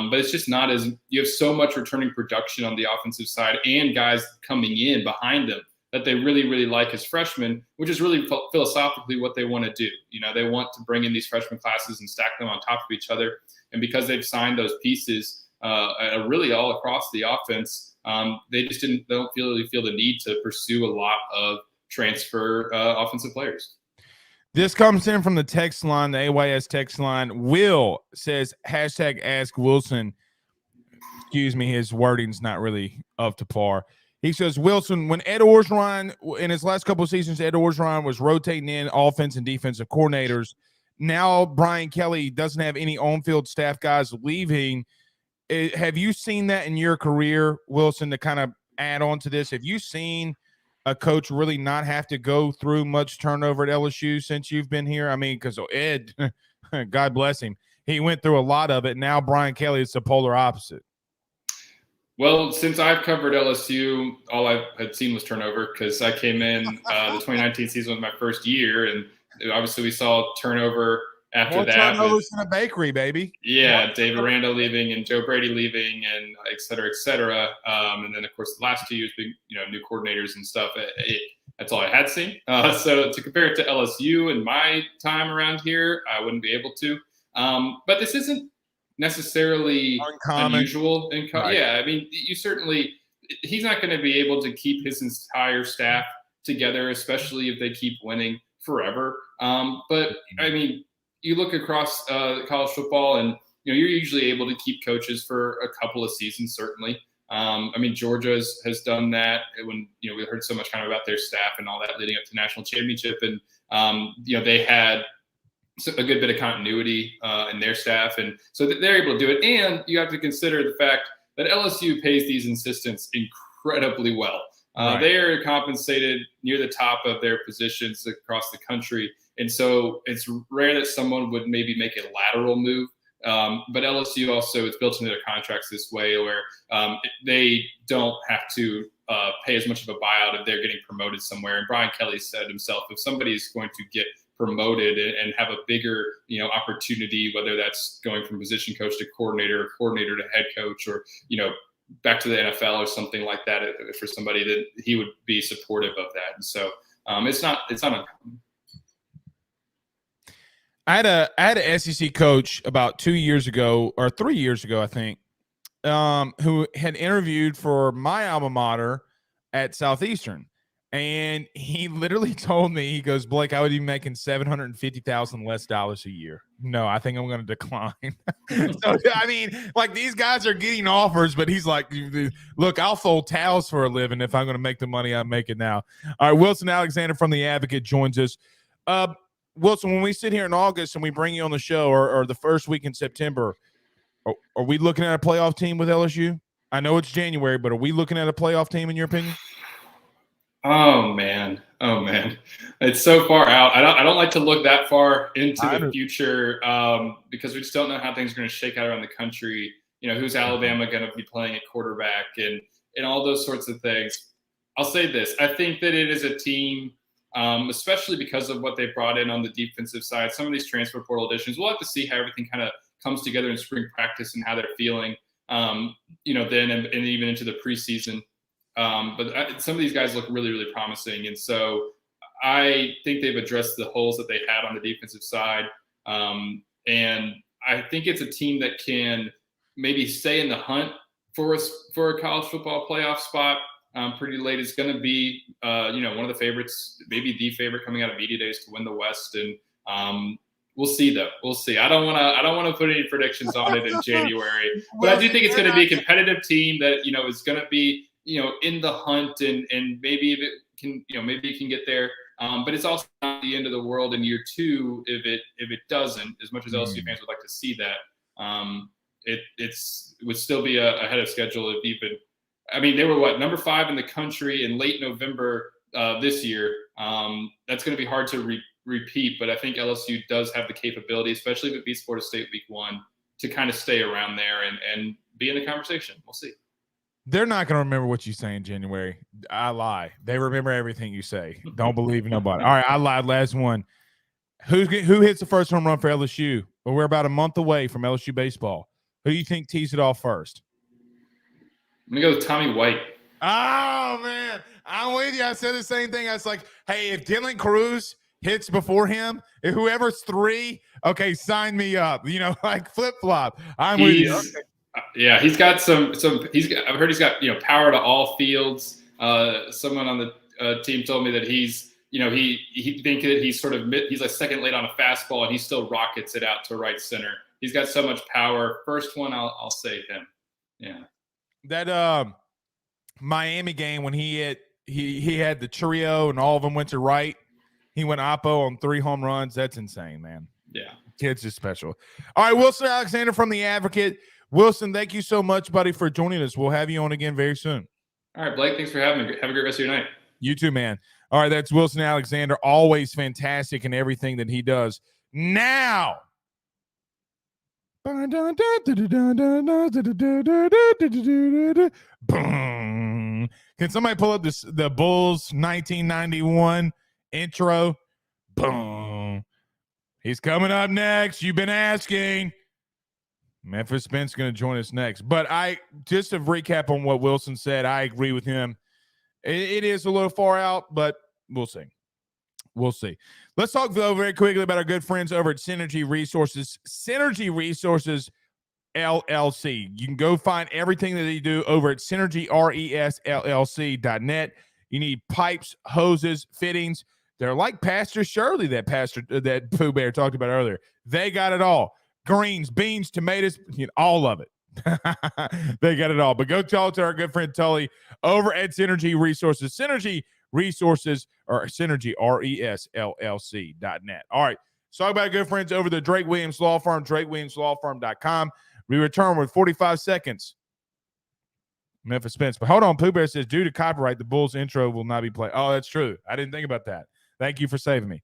But it's just not as – you have so much returning production on the offensive side and guys coming in behind them that they really, really like as freshmen, which is really philosophically what they want to do. They want to bring in these freshman classes and stack them on top of each other. And because they've signed those pieces really all across the offense, they just don't really feel the need to pursue a lot of transfer offensive players. This comes in from the text line, the AYS text line. Will says, #ask Wilson. Excuse me, his wording's not really up to par. He says, Wilson, when Ed Orgeron, in his last couple of seasons, Ed Orgeron was rotating in offense and defensive coordinators. Now Brian Kelly doesn't have any on-field staff guys leaving. Have you seen that in your career, Wilson, to kind of add on to this? Have you seen a coach really not have to go through much turnover at LSU since you've been here? I mean, because Ed, God bless him, he went through a lot of it. Now Brian Kelly is the polar opposite. Well, since I've covered LSU, all I had seen was turnover because I came in the 2019 season was my first year, and obviously we saw turnover after more that. Turnovers in a bakery, baby. Yeah, David Randall leaving and Joe Brady leaving and et cetera, et cetera. And then, of course, the last 2 years being, new coordinators and stuff. That's all I had seen. So to compare it to LSU and my time around here, I wouldn't be able to. But this isn't necessarily unusual. Right. Yeah, I mean, he's not going to be able to keep his entire staff together, especially if they keep winning forever. But, I mean, you look across college football and, you're usually able to keep coaches for a couple of seasons, certainly. I mean, Georgia has done that when, we heard so much kind of about their staff and all that leading up to national championship. And, they had a good bit of continuity in their staff. And so they're able to do it. And you have to consider the fact that LSU pays these assistants incredibly well. Right. They are compensated near the top of their positions across the country. And so it's rare that someone would maybe make a lateral move. But LSU also, it's built into their contracts this way where they don't have to pay as much of a buyout if they're getting promoted somewhere. And Brian Kelly said himself, if somebody is going to get promoted and have a bigger, opportunity, whether that's going from position coach to coordinator or coordinator to head coach or, back to the NFL or something like that for somebody, that he would be supportive of that. And so it's not uncommon. I had an SEC coach about 2 years ago or 3 years ago, I think, who had interviewed for my alma mater at Southeastern. And he literally told me, he goes, Blake, I would be making $750,000 less a year. No, I think I'm going to decline. So, I mean, like these guys are getting offers, but he's like, look, I'll fold towels for a living if I'm going to make the money I'm making now. All right, Wilson Alexander from The Advocate joins us. Wilson, when we sit here in August and we bring you on the show or the first week in September, are we looking at a playoff team with LSU? I know it's January, but are we looking at a playoff team in your opinion? Oh man, it's so far out. I don't like to look that far into the future because we just don't know how things are going to shake out around the country. You know, who's Alabama going to be playing at quarterback and all those sorts of things. I'll say this: I think that it is a team, especially because of what they brought in on the defensive side. Some of these transfer portal additions, we'll have to see how everything kind of comes together in spring practice and how they're feeling. You know, then and even into the preseason. But some of these guys look really, really promising. And so I think they've addressed the holes that they had on the defensive side. And I think it's a team that can maybe stay in the hunt for a college football playoff spot pretty late. It's going to be, you know, one of the favorites, maybe the favorite coming out of media days to win the West. And we'll see, though. We'll see. I don't want to put any predictions on it in January, but I do think it's going to be a competitive team that, you know, is going to be, you know, in the hunt and maybe if it can, you know, maybe it can get there. But it's also not the end of the world in year two if it doesn't, as much as LSU fans would like to see that. It would still be ahead of schedule if even, I mean, they were number 5 in the country in late November this year. That's going to be hard to repeat, but I think LSU does have the capability, especially if it beats Florida State week 1, to kind of stay around there and be in the conversation. We'll see. They're not going to remember what you say in January. I lie. They remember everything you say. Don't believe nobody. All right, I lied. Last one. Who hits the first home run for LSU? Well, we're about a month away from LSU baseball. Who do you think tees it off first? I'm going to go with Tommy White. Oh, man. I'm with you. I said the same thing. I was like, hey, if Dylan Cruz hits before him, if whoever's 3, okay, sign me up. You know, like flip-flop. I'm with you. Okay. Yeah, he's got some. I've heard he's got, you know, power to all fields. Someone on the team told me that he's, you know, he think that he's sort of he's like second late on a fastball and he still rockets it out to right center. He's got so much power. First one, I'll say him. Yeah. That Miami game when he had the trio and all of them went to right. He went oppo on 3 home runs. That's insane, man. Yeah. Kid's just special. All right, Wilson Alexander from The Advocate. Wilson, thank you so much, buddy, for joining us. We'll have you on again very soon. All right, Blake, thanks for having me. Have a great rest of your night. You too, man. All right, that's Wilson Alexander, always fantastic in everything that he does. Now, can somebody pull up the Bulls 1991 intro? Boom. He's coming up next. You've been asking. Memphis Spence going to join us next. But just to recap on what Wilson said, I agree with him. It is a little far out, but we'll see. We'll see. Let's talk, though, very quickly about our good friends over at Synergy Resources. Synergy Resources LLC. You can go find everything that they do over at synergyresllc.net. You need pipes, hoses, fittings. They're like Pastor Shirley that Pooh Bear talked about earlier. They got it all. Greens, beans, tomatoes, all of it. They got it all. But go talk to our good friend Tully over at Synergy Resources. Synergy Resources or synergyresllc.net. All right. So talk about good friends over the Drake Williams Law Firm, drakewilliamslawfirm.com. We return with 45 seconds. Memphis Spence. But hold on. Pooh Bear says, due to copyright, the Bulls intro will not be played. Oh, that's true. I didn't think about that. Thank you for saving me.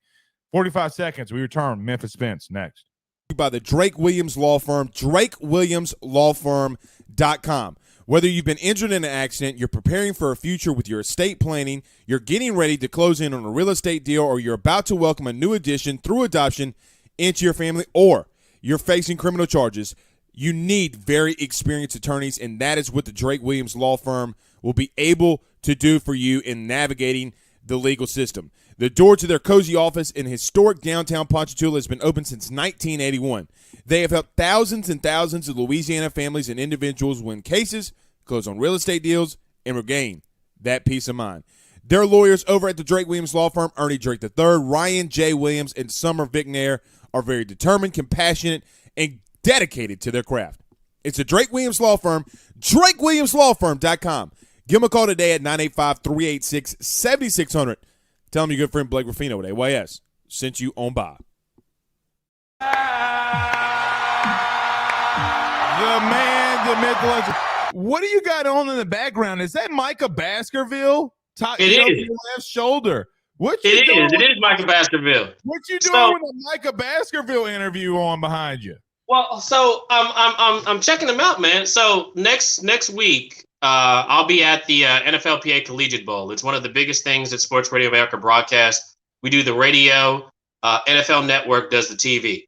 45 seconds. We return. Memphis Spence next. By the Drake Williams Law Firm, drakewilliamslawfirm.com. Whether you've been injured in an accident, you're preparing for a future with your estate planning, you're getting ready to close in on a real estate deal, or you're about to welcome a new addition through adoption into your family, or you're facing criminal charges, you need very experienced attorneys, and that is what the Drake Williams Law Firm will be able to do for you in navigating the legal system. The door to their cozy office in historic downtown Ponchatoula has been open since 1981. They have helped thousands and thousands of Louisiana families and individuals win cases, close on real estate deals, and regain that peace of mind. Their lawyers over at the Drake Williams Law Firm, Ernie Drake III, Ryan J. Williams, and Summer Vignair, are very determined, compassionate, and dedicated to their craft. It's the Drake Williams Law Firm, drakewilliamslawfirm.com. Give them a call today at 985-386-7600. Tell them your good friend Blake Ruffino at AYS sent you on by. The man, the myth, the legend. What do you got on in the background? Is that Micah Baskerville? It is. Your left shoulder. What you It doing? is. It is Michael Baskerville. What you doing So- with a Micah Baskerville interview on behind you? Well, so I'm checking them out, man. So next week, I'll be at the NFLPA Collegiate Bowl. It's one of the biggest things that Sports Radio America broadcasts. We do the radio. NFL Network does the TV.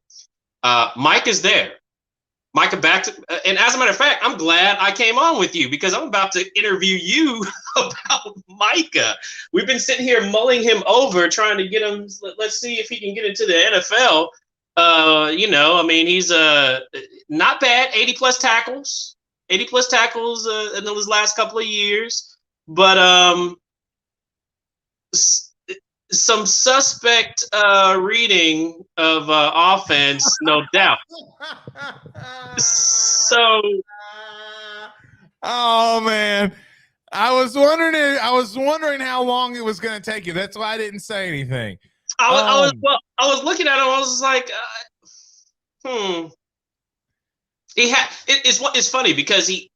Mike is there. Micah and as a matter of fact, I'm glad I came on with you because I'm about to interview you about Micah. We've been sitting here mulling him over, trying to get him. Let's see if he can get into the NFL. He's not bad. 80 plus tackles in his last couple of years, but some suspect reading of offense, no doubt. So, oh man, I was wondering how long it was going to take you. That's why I didn't say anything. I was looking at him. I was like, It's funny because he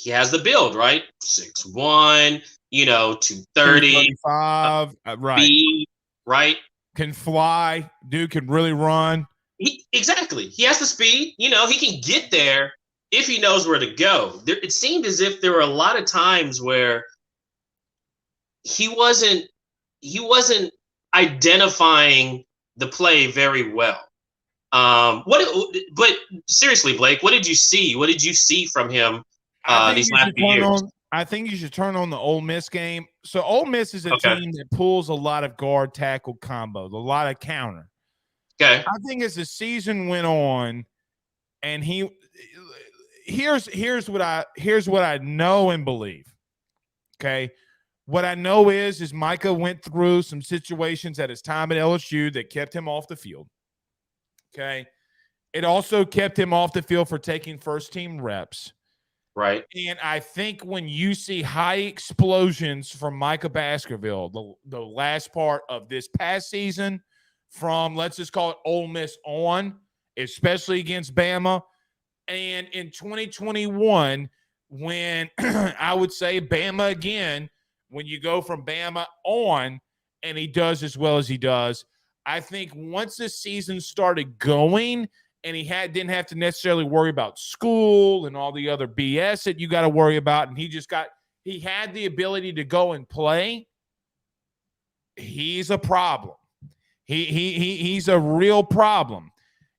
has the build, right? 6'1", 230, 235, right? speed, right? Can fly. Dude can really run. Exactly. He has the speed. He can get there if he knows where to go. It seemed as if there were a lot of times where he wasn't identifying the play very well. But seriously, Blake, what did you see? What did you see from him these last few years? I think you should turn on the Ole Miss game. So Ole Miss is a team that pulls a lot of guard tackle combos, a lot of counter. Okay. I think as the season went on, and here's what I know and believe. Okay. What I know is Micah went through some situations at his time at LSU that kept him off the field. Okay. It also kept him off the field for taking first team reps. Right. And I think when you see high explosions from Micah Baskerville, the last part of this past season, from let's just call it Ole Miss on, especially against Bama, and in 2021, when I would say Bama again, when you go from Bama on and he does as well as he does, I think once the season started going and he didn't have to necessarily worry about school and all the other BS that you got to worry about, and he had the ability to go and play, he's a problem. He's a real problem.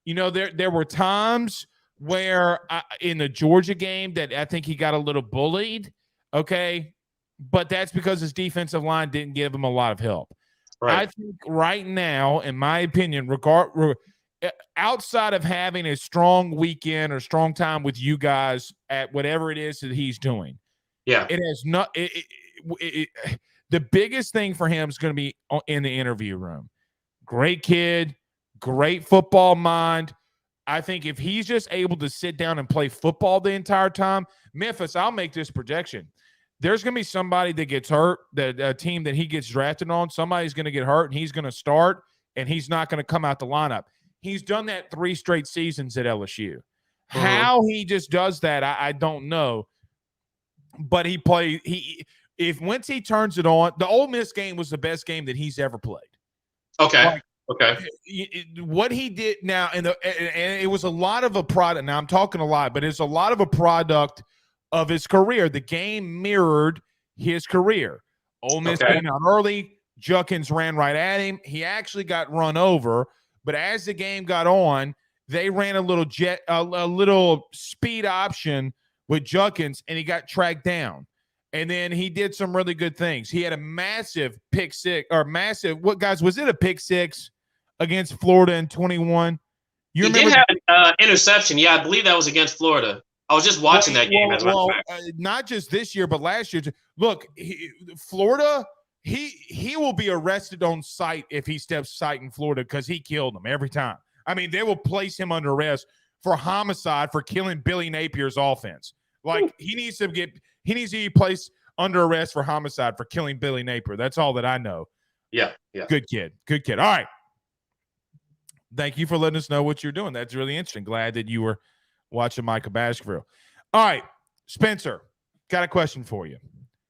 There were times where in the Georgia game that I think he got a little bullied, okay? But that's because his defensive line didn't give him a lot of help. Right. I think right now, in my opinion, outside of having a strong weekend or strong time with you guys at whatever it is that he's doing, yeah, it has not. The biggest thing for him is going to be in the interview room. Great kid, great football mind. I think if he's just able to sit down and play football the entire time, Memphis, I'll make this projection. There's going to be somebody that gets hurt, a team that he gets drafted on, somebody's going to get hurt, and he's going to start, and he's not going to come out the lineup. He's done that 3 straight seasons at LSU. Mm-hmm. How he just does that, I don't know. But once he turns it on, the Ole Miss game was the best game that he's ever played. Okay. Okay. What he did now, and it was a lot of a product. Now I'm talking a lot, but it's a lot of a product of his career. The game mirrored his career. Ole Miss came out early. Judkins ran right at him. He actually got run over, but as the game got on, they ran a little speed option with Judkins, and he got tracked down. And then he did some really good things. He had a massive pick six, or was it a pick six against Florida in 21? He did have an interception. Yeah, I believe that was against Florida. I was just watching that game. As a matter of fact. Not just this year, but last year. Look, Florida he will be arrested on sight if he steps sight in Florida because he killed him every time. I mean, they will place him under arrest for homicide for killing Billy Napier's offense. Like he needs to be placed under arrest for homicide for killing Billy Napier. That's all that I know. Yeah. Good kid. All right. Thank you for letting us know what you're doing. That's really interesting. Glad that you were watching Micah Bashville. All right, Spencer, got a question for you.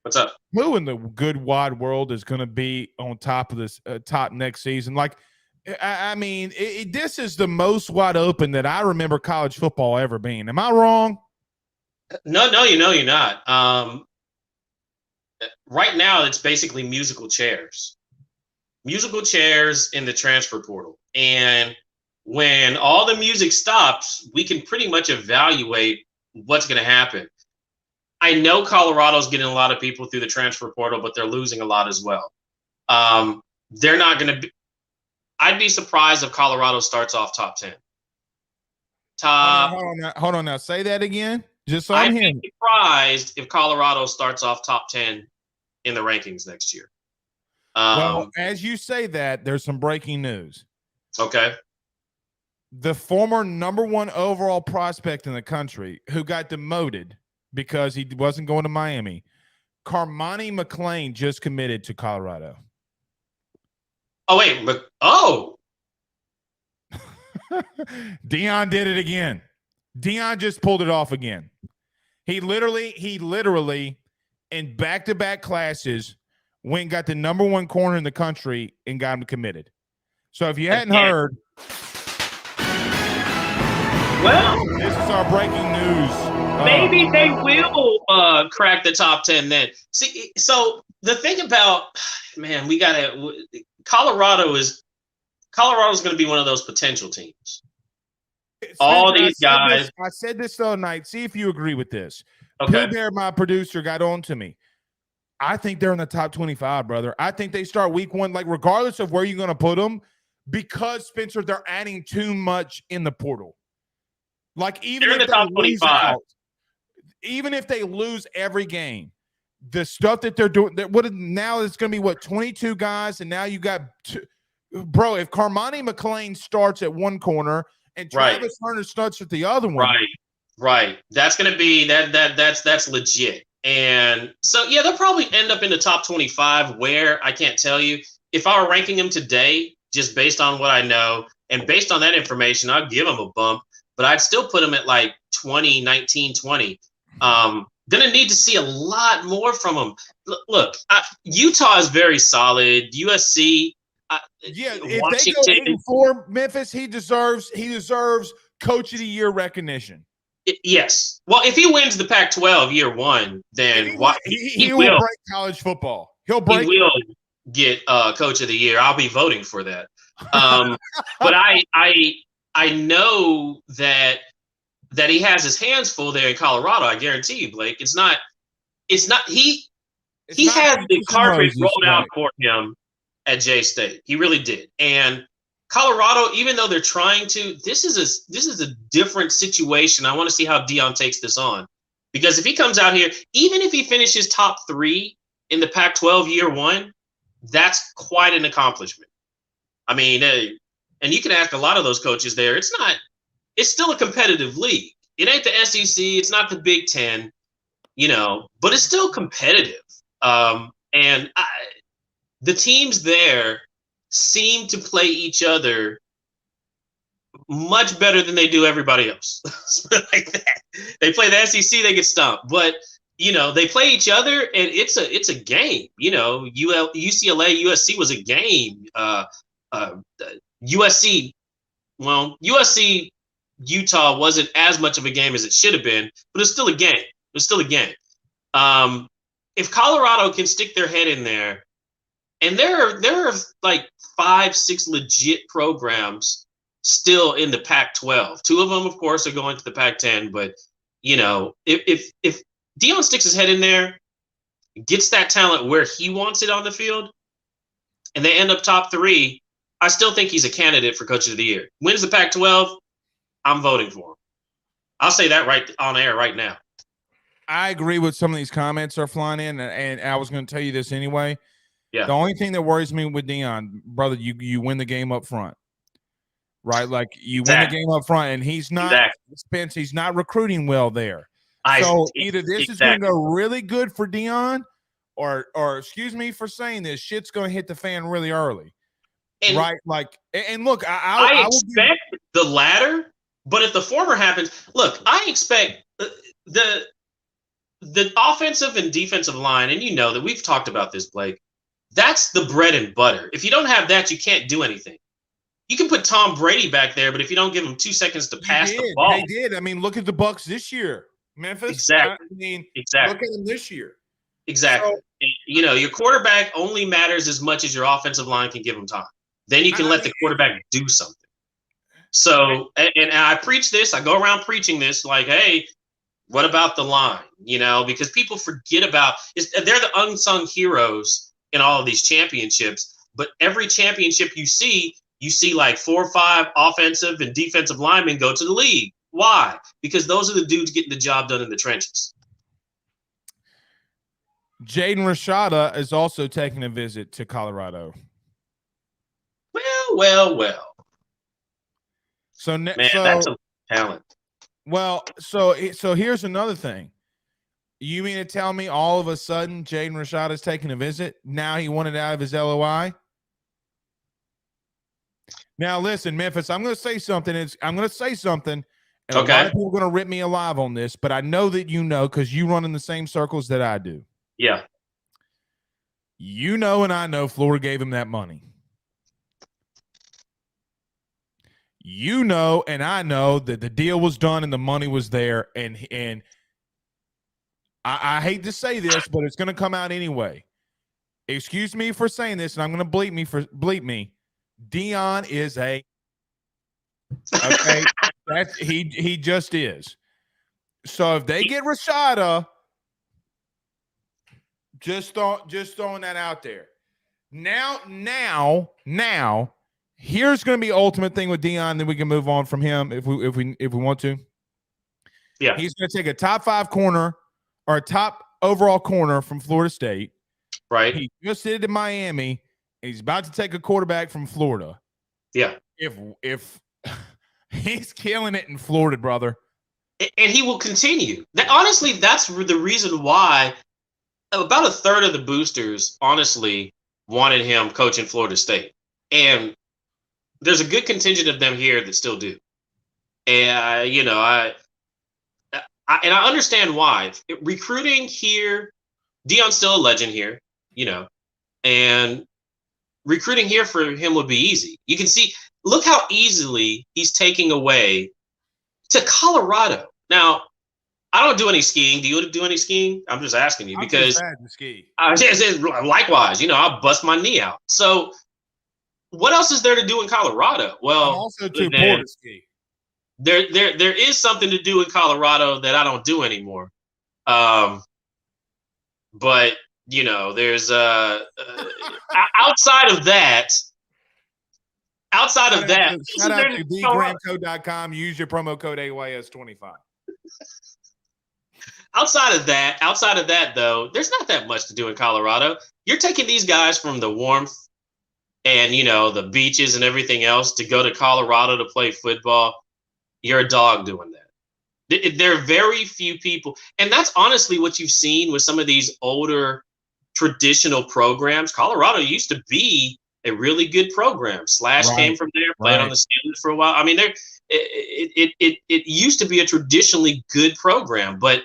What's up? Who in the good wide world is going to be on top of this top next season? Like, I mean, this is the most wide open that I remember college football ever being. Am I wrong? No, you're not. Right now, it's basically musical chairs in the transfer portal. And when all the music stops, we can pretty much evaluate what's going to happen. I know Colorado's getting a lot of people through the transfer portal, but they're losing a lot as well. They're not going to be. I'd be surprised if Colorado starts off top 10. Hold on now. Say that again. Just so I'm hearing. I'd be surprised if Colorado starts off top 10 in the rankings next year. Well, as you say that, there's some breaking news. Okay. The former number 1 overall prospect in the country who got demoted because he wasn't going to Miami, Carmichael McClain, just committed to Colorado. Oh, wait. Deion did it again. Deion just pulled it off again. He literally in back-to-back classes went and got the number 1 corner in the country and got him committed. So if you hadn't heard, well, this is our breaking news. Maybe they will crack the top 10 then. See, so the thing about, man, Colorado's going to be one of those potential teams. All these guys. I said this the other night. See if you agree with this. Okay. Pooh Bear, my producer, got on to me. I think they're in the top 25, brother. I think they start week 1, like regardless of where you're going to put them, because Spencer, they're adding too much in the portal. Like even they're in the top 25. Even if they lose every game, the stuff that they're doing, now it's going to be 22 guys, and now you got bro. If Carmichael McClain starts at one corner and Travis Hunter starts at the other one, right, that's going to be that's legit. And so yeah, they'll probably end up in the top 25. Where I can't tell you. If I were ranking them today, just based on what I know and based on that information, I'd give them a bump, but I'd still put them at like 20, 19, 20. Gonna need to see a lot more from them. Look, Utah is very solid. USC, if Washington, they go 8-4, Memphis, he deserves Coach of the Year recognition. Yes. Well, if he wins the Pac-12 year 1, then he will break college football. He will get Coach of the Year. I'll be voting for that. But I know that he has his hands full there in Colorado. I guarantee you, Blake. He had the carpet rolled out for him at J-State. He really did. And Colorado, even though they're trying to, this is a different situation. I want to see how Deion takes this on. Because if he comes out here, even if he finishes top 3 in the Pac-12 year 1, that's quite an accomplishment. I mean, and you can ask a lot of those coaches there. It's still a competitive league. It ain't the SEC. It's not the Big Ten, but it's still competitive. And the teams there seem to play each other much better than they do everybody else. Like that. They play the SEC, they get stumped. But, they play each other, and it's a game. UCLA, USC was a game. USC, Utah wasn't as much of a game as it should have been, but it's still a game. If Colorado can stick their head in there, and there are like 5-6 legit programs still in the Pac-12. 2 of them, of course, are going to the Pac-10. But if Deion sticks his head in there, gets that talent where he wants it on the field, and they end up top 3, I still think he's a candidate for Coach of the Year. Wins the Pac-12, I'm voting for him. I'll say that right on air right now. I agree with some of these comments are flying in, and I was going to tell you this anyway. Yeah. The only thing that worries me with Deion, brother, you win the game up front. Right? Like you win the game up front, and he's not Spence, he's not recruiting well there. So either this is going to go really good for Deion, or excuse me for saying this, shit's going to hit the fan really early. And, right? Like, and look, I expect the latter, but if the former happens, look, I expect the offensive and defensive line, and you know that we've talked about this, Blake. That's the bread and butter. If you don't have that, you can't do anything. You can put Tom Brady back there, but if you don't give him 2 seconds to pass the ball, they did. I mean, look at the Bucs this year, Memphis. Exactly. I mean, exactly. Look at them this year. Exactly. So, you know, your quarterback only matters as much as your offensive line can give him time. Then you can let the quarterback do something. So, and I preach this. I go around preaching this, like, hey, what about the line? You know, because people forget about they're the unsung heroes in all of these championships. But every championship you see like 4 or 5 offensive and defensive linemen go to the league. Why? Because those are the dudes getting the job done in the trenches. Jaden Rashada is also taking a visit to Colorado. Well. So, that's a talent. Well, so here's another thing. You mean to tell me all of a sudden Jaden Rashada is taking a visit? Now he wanted out of his LOI? Now, listen, Memphis, I'm going to say something. And a lot of people are going to rip me alive on this, but I know that you know because you run in the same circles that I do. Yeah. You know and I know Florida gave him that money. You know and I know that the deal was done and the money was there. And I hate to say this, but it's going to come out anyway. Excuse me for saying this, and I'm going to bleep me. Deion is okay. He just is. So if they get Rashada, just throwing that out there. Now, here's going to be ultimate thing with Deion. Then we can move on from him if we want to. Yeah, he's going to take a top 5 corner or a top overall corner from Florida State. Right. He just did it in Miami. And he's about to take a quarterback from Florida. Yeah. If he's killing it in Florida, brother. And he will continue. Honestly, that's the reason why about a third of the boosters, honestly, wanted him coaching Florida State. And there's a good contingent of them here that still do. And, you know, I understand why. Recruiting here, Deion's still a legend here, you know, and recruiting here for him would be easy. You can see, look how easily he's taking away to Colorado. Now, I don't do any skiing. Do you do any skiing? I'm just asking you because likewise, you know, I'll bust my knee out. So what else is there to do in Colorado? Well, I'm also too poor to ski. There is something to do in Colorado that I don't do anymore. But you know, there's outside of that. Shout out to dgrandco.com. Use your promo code AYS25. Outside of that, though, there's not that much to do in Colorado. You're taking these guys from the warmth and, you know, the beaches and everything else to go to Colorado to play football. You're a dog doing that. There are very few people. And that's honestly what you've seen with some of these older traditional programs. Colorado used to be a really good program. Slash came from there, played on the Steelers for a while. I mean, it used to be a traditionally good program, but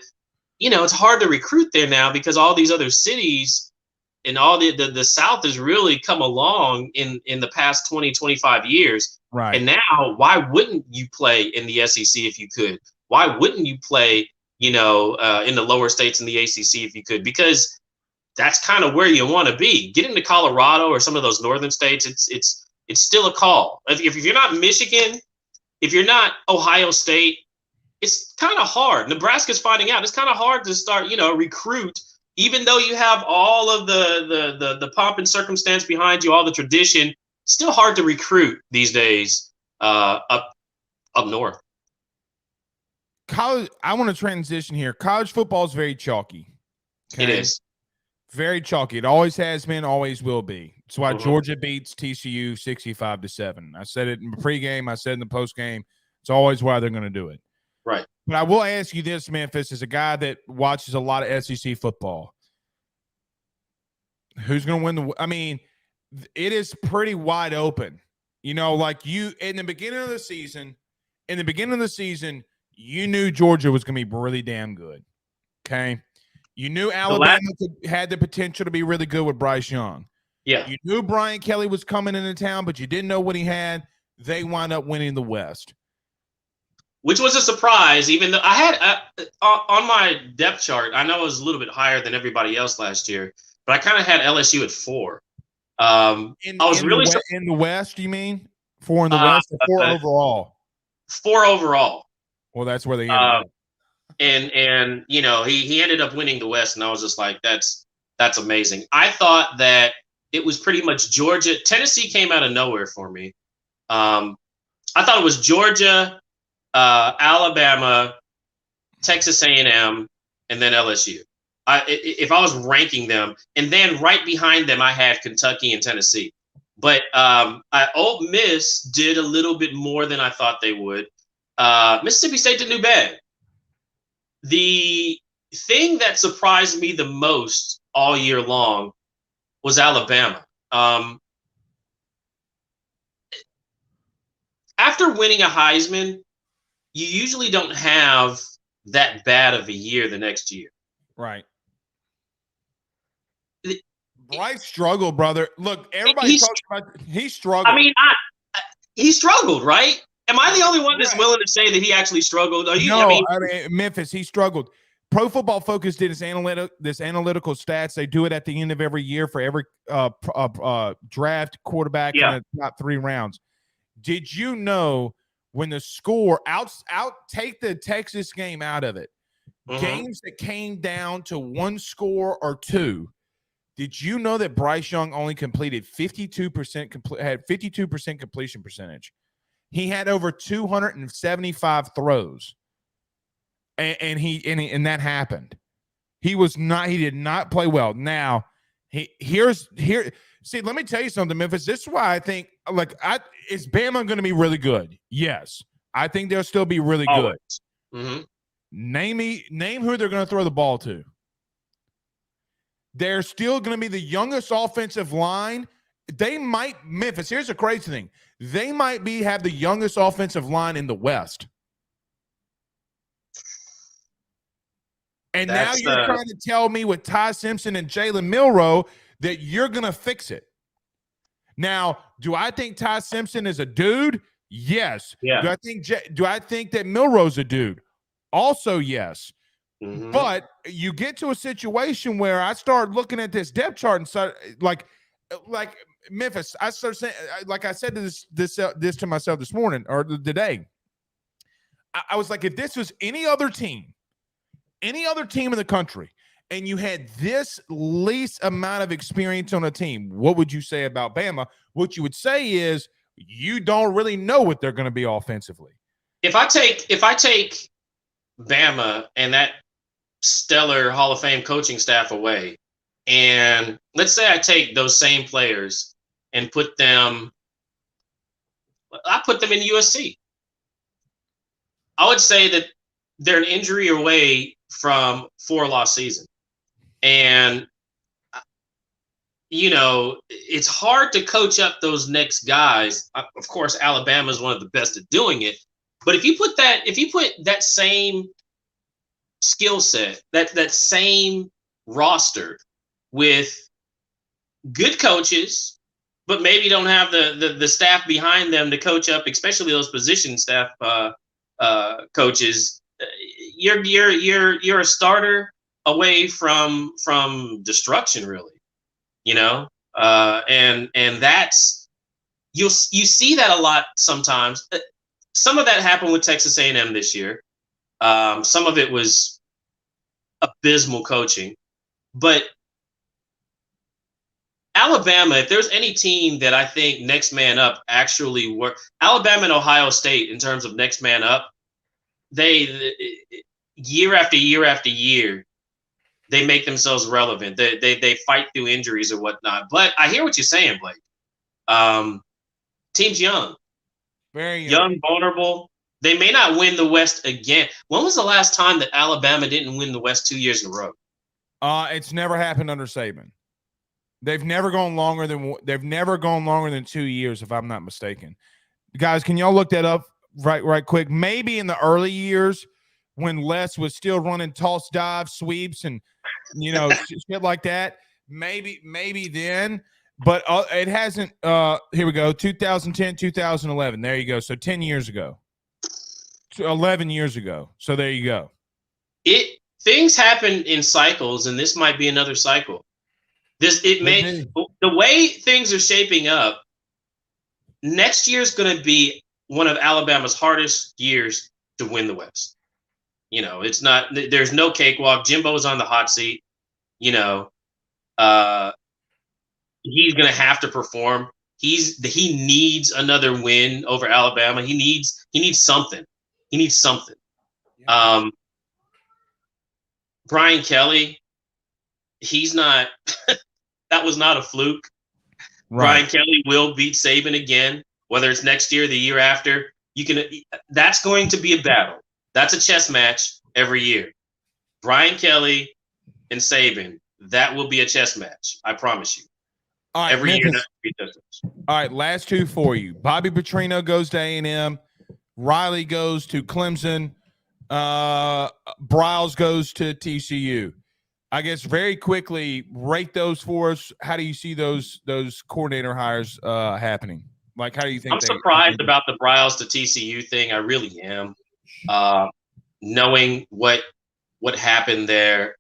you know, it's hard to recruit there now because all these other cities and all the South has really come along in the past 20, 25 years. Right. And now, why wouldn't you play in the SEC if you could? Why wouldn't you play, you know, in the lower states in the ACC if you could? Because that's kind of where you want to be. Get into Colorado or some of those northern states. It's still a call. If you're not Michigan, if you're not Ohio State, it's kind of hard. Nebraska's finding out it's kind of hard to start, you know, recruit, even though you have all of the pomp and circumstance behind you, all the tradition. Still hard to recruit these days up north. College. I want to transition here. College football is very chalky. Okay? It is. Very chalky. It always has been, always will be. That's why Mhm. Georgia beats TCU 65-7. I said it in the pregame. I said in the postgame. It's always why they're going to do it. Right. But I will ask you this, Memphis, as a guy that watches a lot of SEC football. Who's going to win the – I mean, it is pretty wide open. You know, like you – in the beginning of the season, you knew Georgia was going to be really damn good. Okay? You knew Alabama had the potential to be really good with Bryce Young. Yeah. You knew Brian Kelly was coming into town, but you didn't know what he had. They wound up winning the West. Which was a surprise, even though I had on my depth chart, I know it was a little bit higher than everybody else last year, but I kind of had LSU at 4. I was really in the West, you mean? 4 in the West or 4 overall? 4 overall. Well, that's where they ended up. And you know, he ended up winning the West, and I was just like, that's amazing. I thought that it was pretty much Georgia. Tennessee came out of nowhere for me. I thought it was Georgia, Alabama, Texas A&M, and then LSU. If I was ranking them, and then right behind them, I had Kentucky and Tennessee. But Ole Miss did a little bit more than I thought they would. Mississippi State didn't do bad. The thing that surprised me the most all year long was Alabama. After winning a Heisman, you usually don't have that bad of a year the next year. Right. Bryce struggled, brother. Look, everybody talks about he struggled. I mean, he struggled, right? Am I the only one that's willing to say that he actually struggled? Memphis, he struggled. Pro Football Focus did this analytical stats. They do it at the end of every year for every draft quarterback in the top 3 rounds. Did you know when the score take the Texas game out of it, games that came down to 1 score or 2? Did you know that Bryce Young only completed 52%? Had 52% completion percentage. He had over 275 throws, and that happened. He did not play well. Now, here. See, let me tell you something, Memphis. This is why I think, is Bama going to be really good? Yes, I think they'll still be really good. Mm-hmm. Name who they're going to throw the ball to. They're still going to be the youngest offensive line. Memphis, here's the crazy thing. They might have the youngest offensive line in the West. And now you're trying to tell me with Ty Simpson and Jalen Milroe that you're going to fix it. Now, do I think Ty Simpson is a dude? Yes. Yeah. Do I think that Milroe's a dude? Also, yes. Mm-hmm. But you get to a situation where I start looking at this depth chart and start like Memphis. I start saying, like I said this to myself this morning or today. I was like, if this was any other team in the country, and you had this least amount of experience on a team, what would you say about Bama? What you would say is you don't really know what they're going to be offensively. If I take Bama and that stellar Hall of Fame coaching staff away, and let's say I take those same players and put them in USC, I would say that they're an injury away from 4-loss season. And, you know, it's hard to coach up those next guys. Of course, Alabama is one of the best at doing it. But if you put that same skill set, that same roster with good coaches, but maybe don't have the staff behind them to coach up, especially those position staff coaches, you're a starter away from destruction, really, you know. And that's you see that a lot sometimes. Some of that happened with Texas A&M this year. Some of it was abysmal coaching, but Alabama, if there's any team that I think next man up actually work, Alabama and Ohio State in terms of next man up, they year after year after year, they make themselves relevant. They fight through injuries or whatnot. But I hear what you're saying, Blake. Team's young. Very Young, vulnerable. They may not win the West again. When was the last time that Alabama didn't win the West 2 years in a row? It's never happened under Saban. They've never gone longer than 2 years, if I'm not mistaken. Guys, can y'all look that up right quick? Maybe in the early years when Les was still running toss, dive, sweeps, and shit like that. Maybe then. But it hasn't. Here we go. 2010, 2011. There you go. So 10 years ago. 11 years ago. So there you go. Things happen in cycles, and this might be another cycle. The way things are shaping up, next year's going to be one of Alabama's hardest years to win the West. It's not. There's no cakewalk. Jimbo's on the hot seat. He's going to have to perform. He needs another win over Alabama. He needs something. He needs something. Brian Kelly, he's not. That was not a fluke. Right. Brian Kelly will beat Saban again, whether it's next year or the year after. That's going to be a battle. That's a chess match every year. Brian Kelly and Saban, that will be a chess match. I promise you. All right, every Memphis, year. Be all right, last two for you. Bobby Petrino goes to A&M. Riley goes to Clemson. Briles goes to TCU. I guess very quickly, rate those for us. How do you see those coordinator hires happening? Like, how do you think? I'm surprised about the Briles to TCU thing. I really am. Knowing what happened there.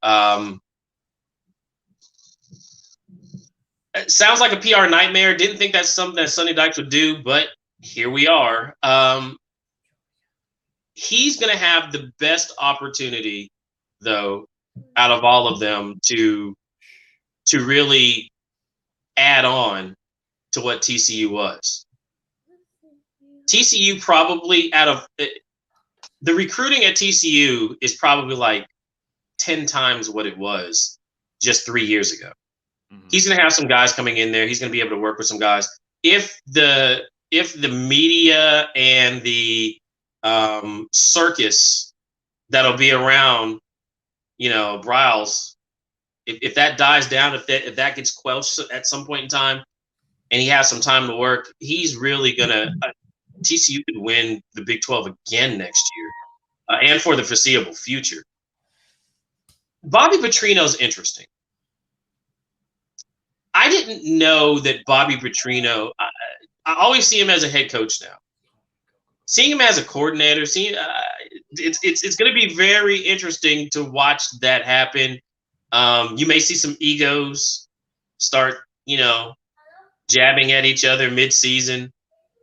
It sounds like a PR nightmare. Didn't think that's something that Sonny Dykes would do, but here we are. He's going to have the best opportunity, though, out of all of them to really add on to what TCU was. TCU probably the recruiting at TCU is probably like 10 times what it was just 3 years ago. Mm-hmm. He's going to have some guys coming in there. He's going to be able to work with some guys. If the media and the circus that'll be around, Briles, if that dies down, if that gets quelched at some point in time, and he has some time to work, he's really gonna. TCU could win the Big 12 again next year, and for the foreseeable future. Bobby Petrino's interesting. I didn't know that Bobby Petrino. I always see him as a head coach now. Seeing him as a coordinator, it's going to be very interesting to watch that happen. You may see some egos start, jabbing at each other mid-season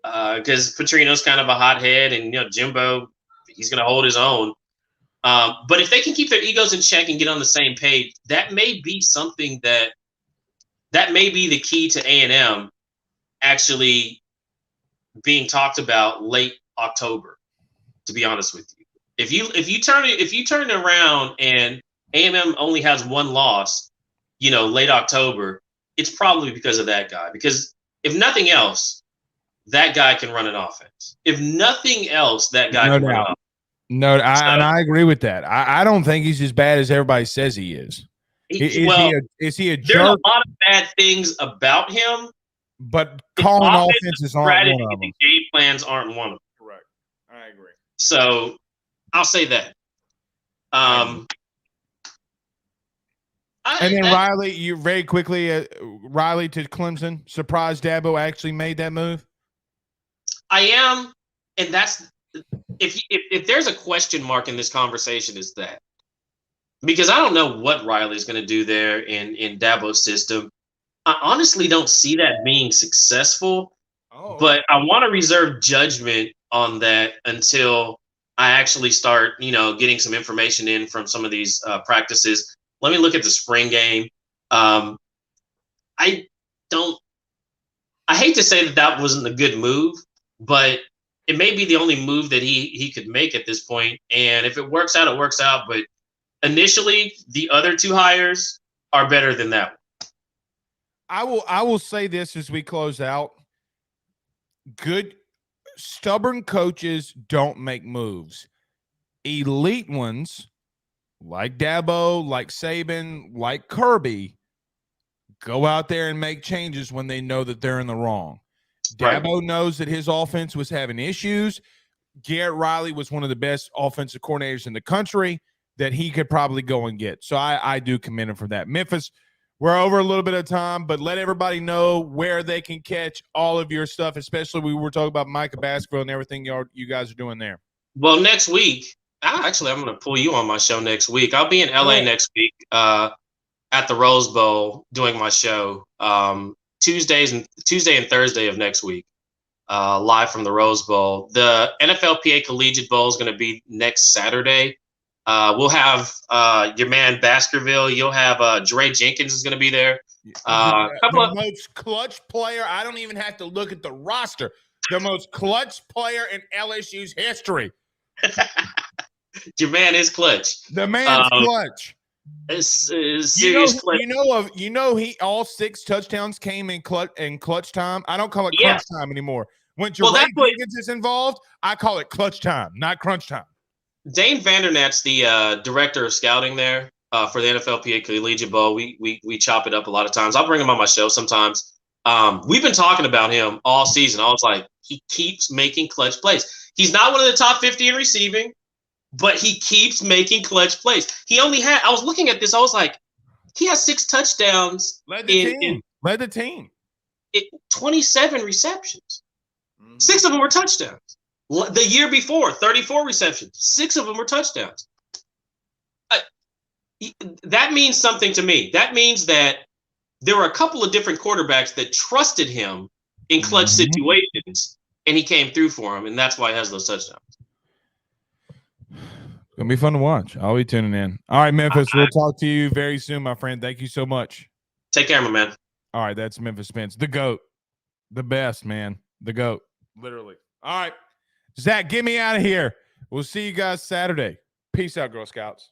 because Petrino's kind of a hothead, and Jimbo, he's going to hold his own. But if they can keep their egos in check and get on the same page, that may be something that may be the key to A&M actually being talked about late October, to be honest with you. If you turn it around and A&M only has one loss, late October, it's probably because of that guy. Because if nothing else, that guy can run an offense. If nothing else, that guy can run an offense. No, and I agree with that. I don't think he's as bad as everybody says he is. Is he a jerk? There's a lot of bad things about him, but calling offenses aren't one of them. Game plans aren't one of them. Correct. I agree. So I'll say that. And then Riley, you very quickly, Riley to Clemson. Surprised Dabo actually made that move? I am, and that's if there's a question mark in this conversation, is that. Because I don't know what Riley's going to do there in Dabo's system. I honestly don't see that being successful, but I want to reserve judgment on that until I actually start, getting some information in from some of these practices. Let me look at the spring game. I hate to say that wasn't a good move, but it may be the only move that he could make at this point. And if it works out, it works out. But initially, the other two hires are better than that one. I will say this as we close out. Good, stubborn coaches don't make moves. Elite ones, like Dabo, like Saban, like Kirby, go out there and make changes when they know that they're in the wrong. Dabo knows that his offense was having issues. Garrett Riley was one of the best offensive coordinators in the country that he could probably go and get. So I do commend him for that. Memphis, we're over a little bit of time, but let everybody know where they can catch all of your stuff, especially we were talking about Micah Baskerville and everything you guys are doing there. Well, next week, I'm going to pull you on my show next week. I'll be in LA next week at the Rose Bowl doing my show Tuesday and Thursday of next week, live from the Rose Bowl. The NFLPA Collegiate Bowl is going to be next Saturday. We'll have your man Baskerville. You'll have Dre Jenkins is going to be there. The most clutch player. I don't even have to look at the roster. The most clutch player in LSU's history. Your man is clutch. The man's clutch. It's serious clutch. You know he all 6 touchdowns came in clutch time. I don't call it crunch time anymore. When Jenkins is involved, I call it clutch time, not crunch time. Dane Vandernat's the director of scouting there for the NFLPA Collegiate Bowl. We chop it up a lot of times. I'll bring him on my show sometimes. We've been talking about him all season. I was like, he keeps making clutch plays. He's not one of the top 50 in receiving, but he keeps making clutch plays. I was looking at this. I was like, he has 6 touchdowns. Led the team. 27 receptions. 6 of them were touchdowns. The year before, 34 receptions. 6 of them were touchdowns. That means something to me. That means that there were a couple of different quarterbacks that trusted him in clutch situations, and he came through for him, and that's why he has those touchdowns. It's going to be fun to watch. I'll be tuning in. All right, Memphis, we'll talk to you very soon, my friend. Thank you so much. Take care, my man. All right, that's Memphis Spence, the GOAT. The best, man. The GOAT. Literally. All right. Zach, get me out of here. We'll see you guys Saturday. Peace out, Girl Scouts.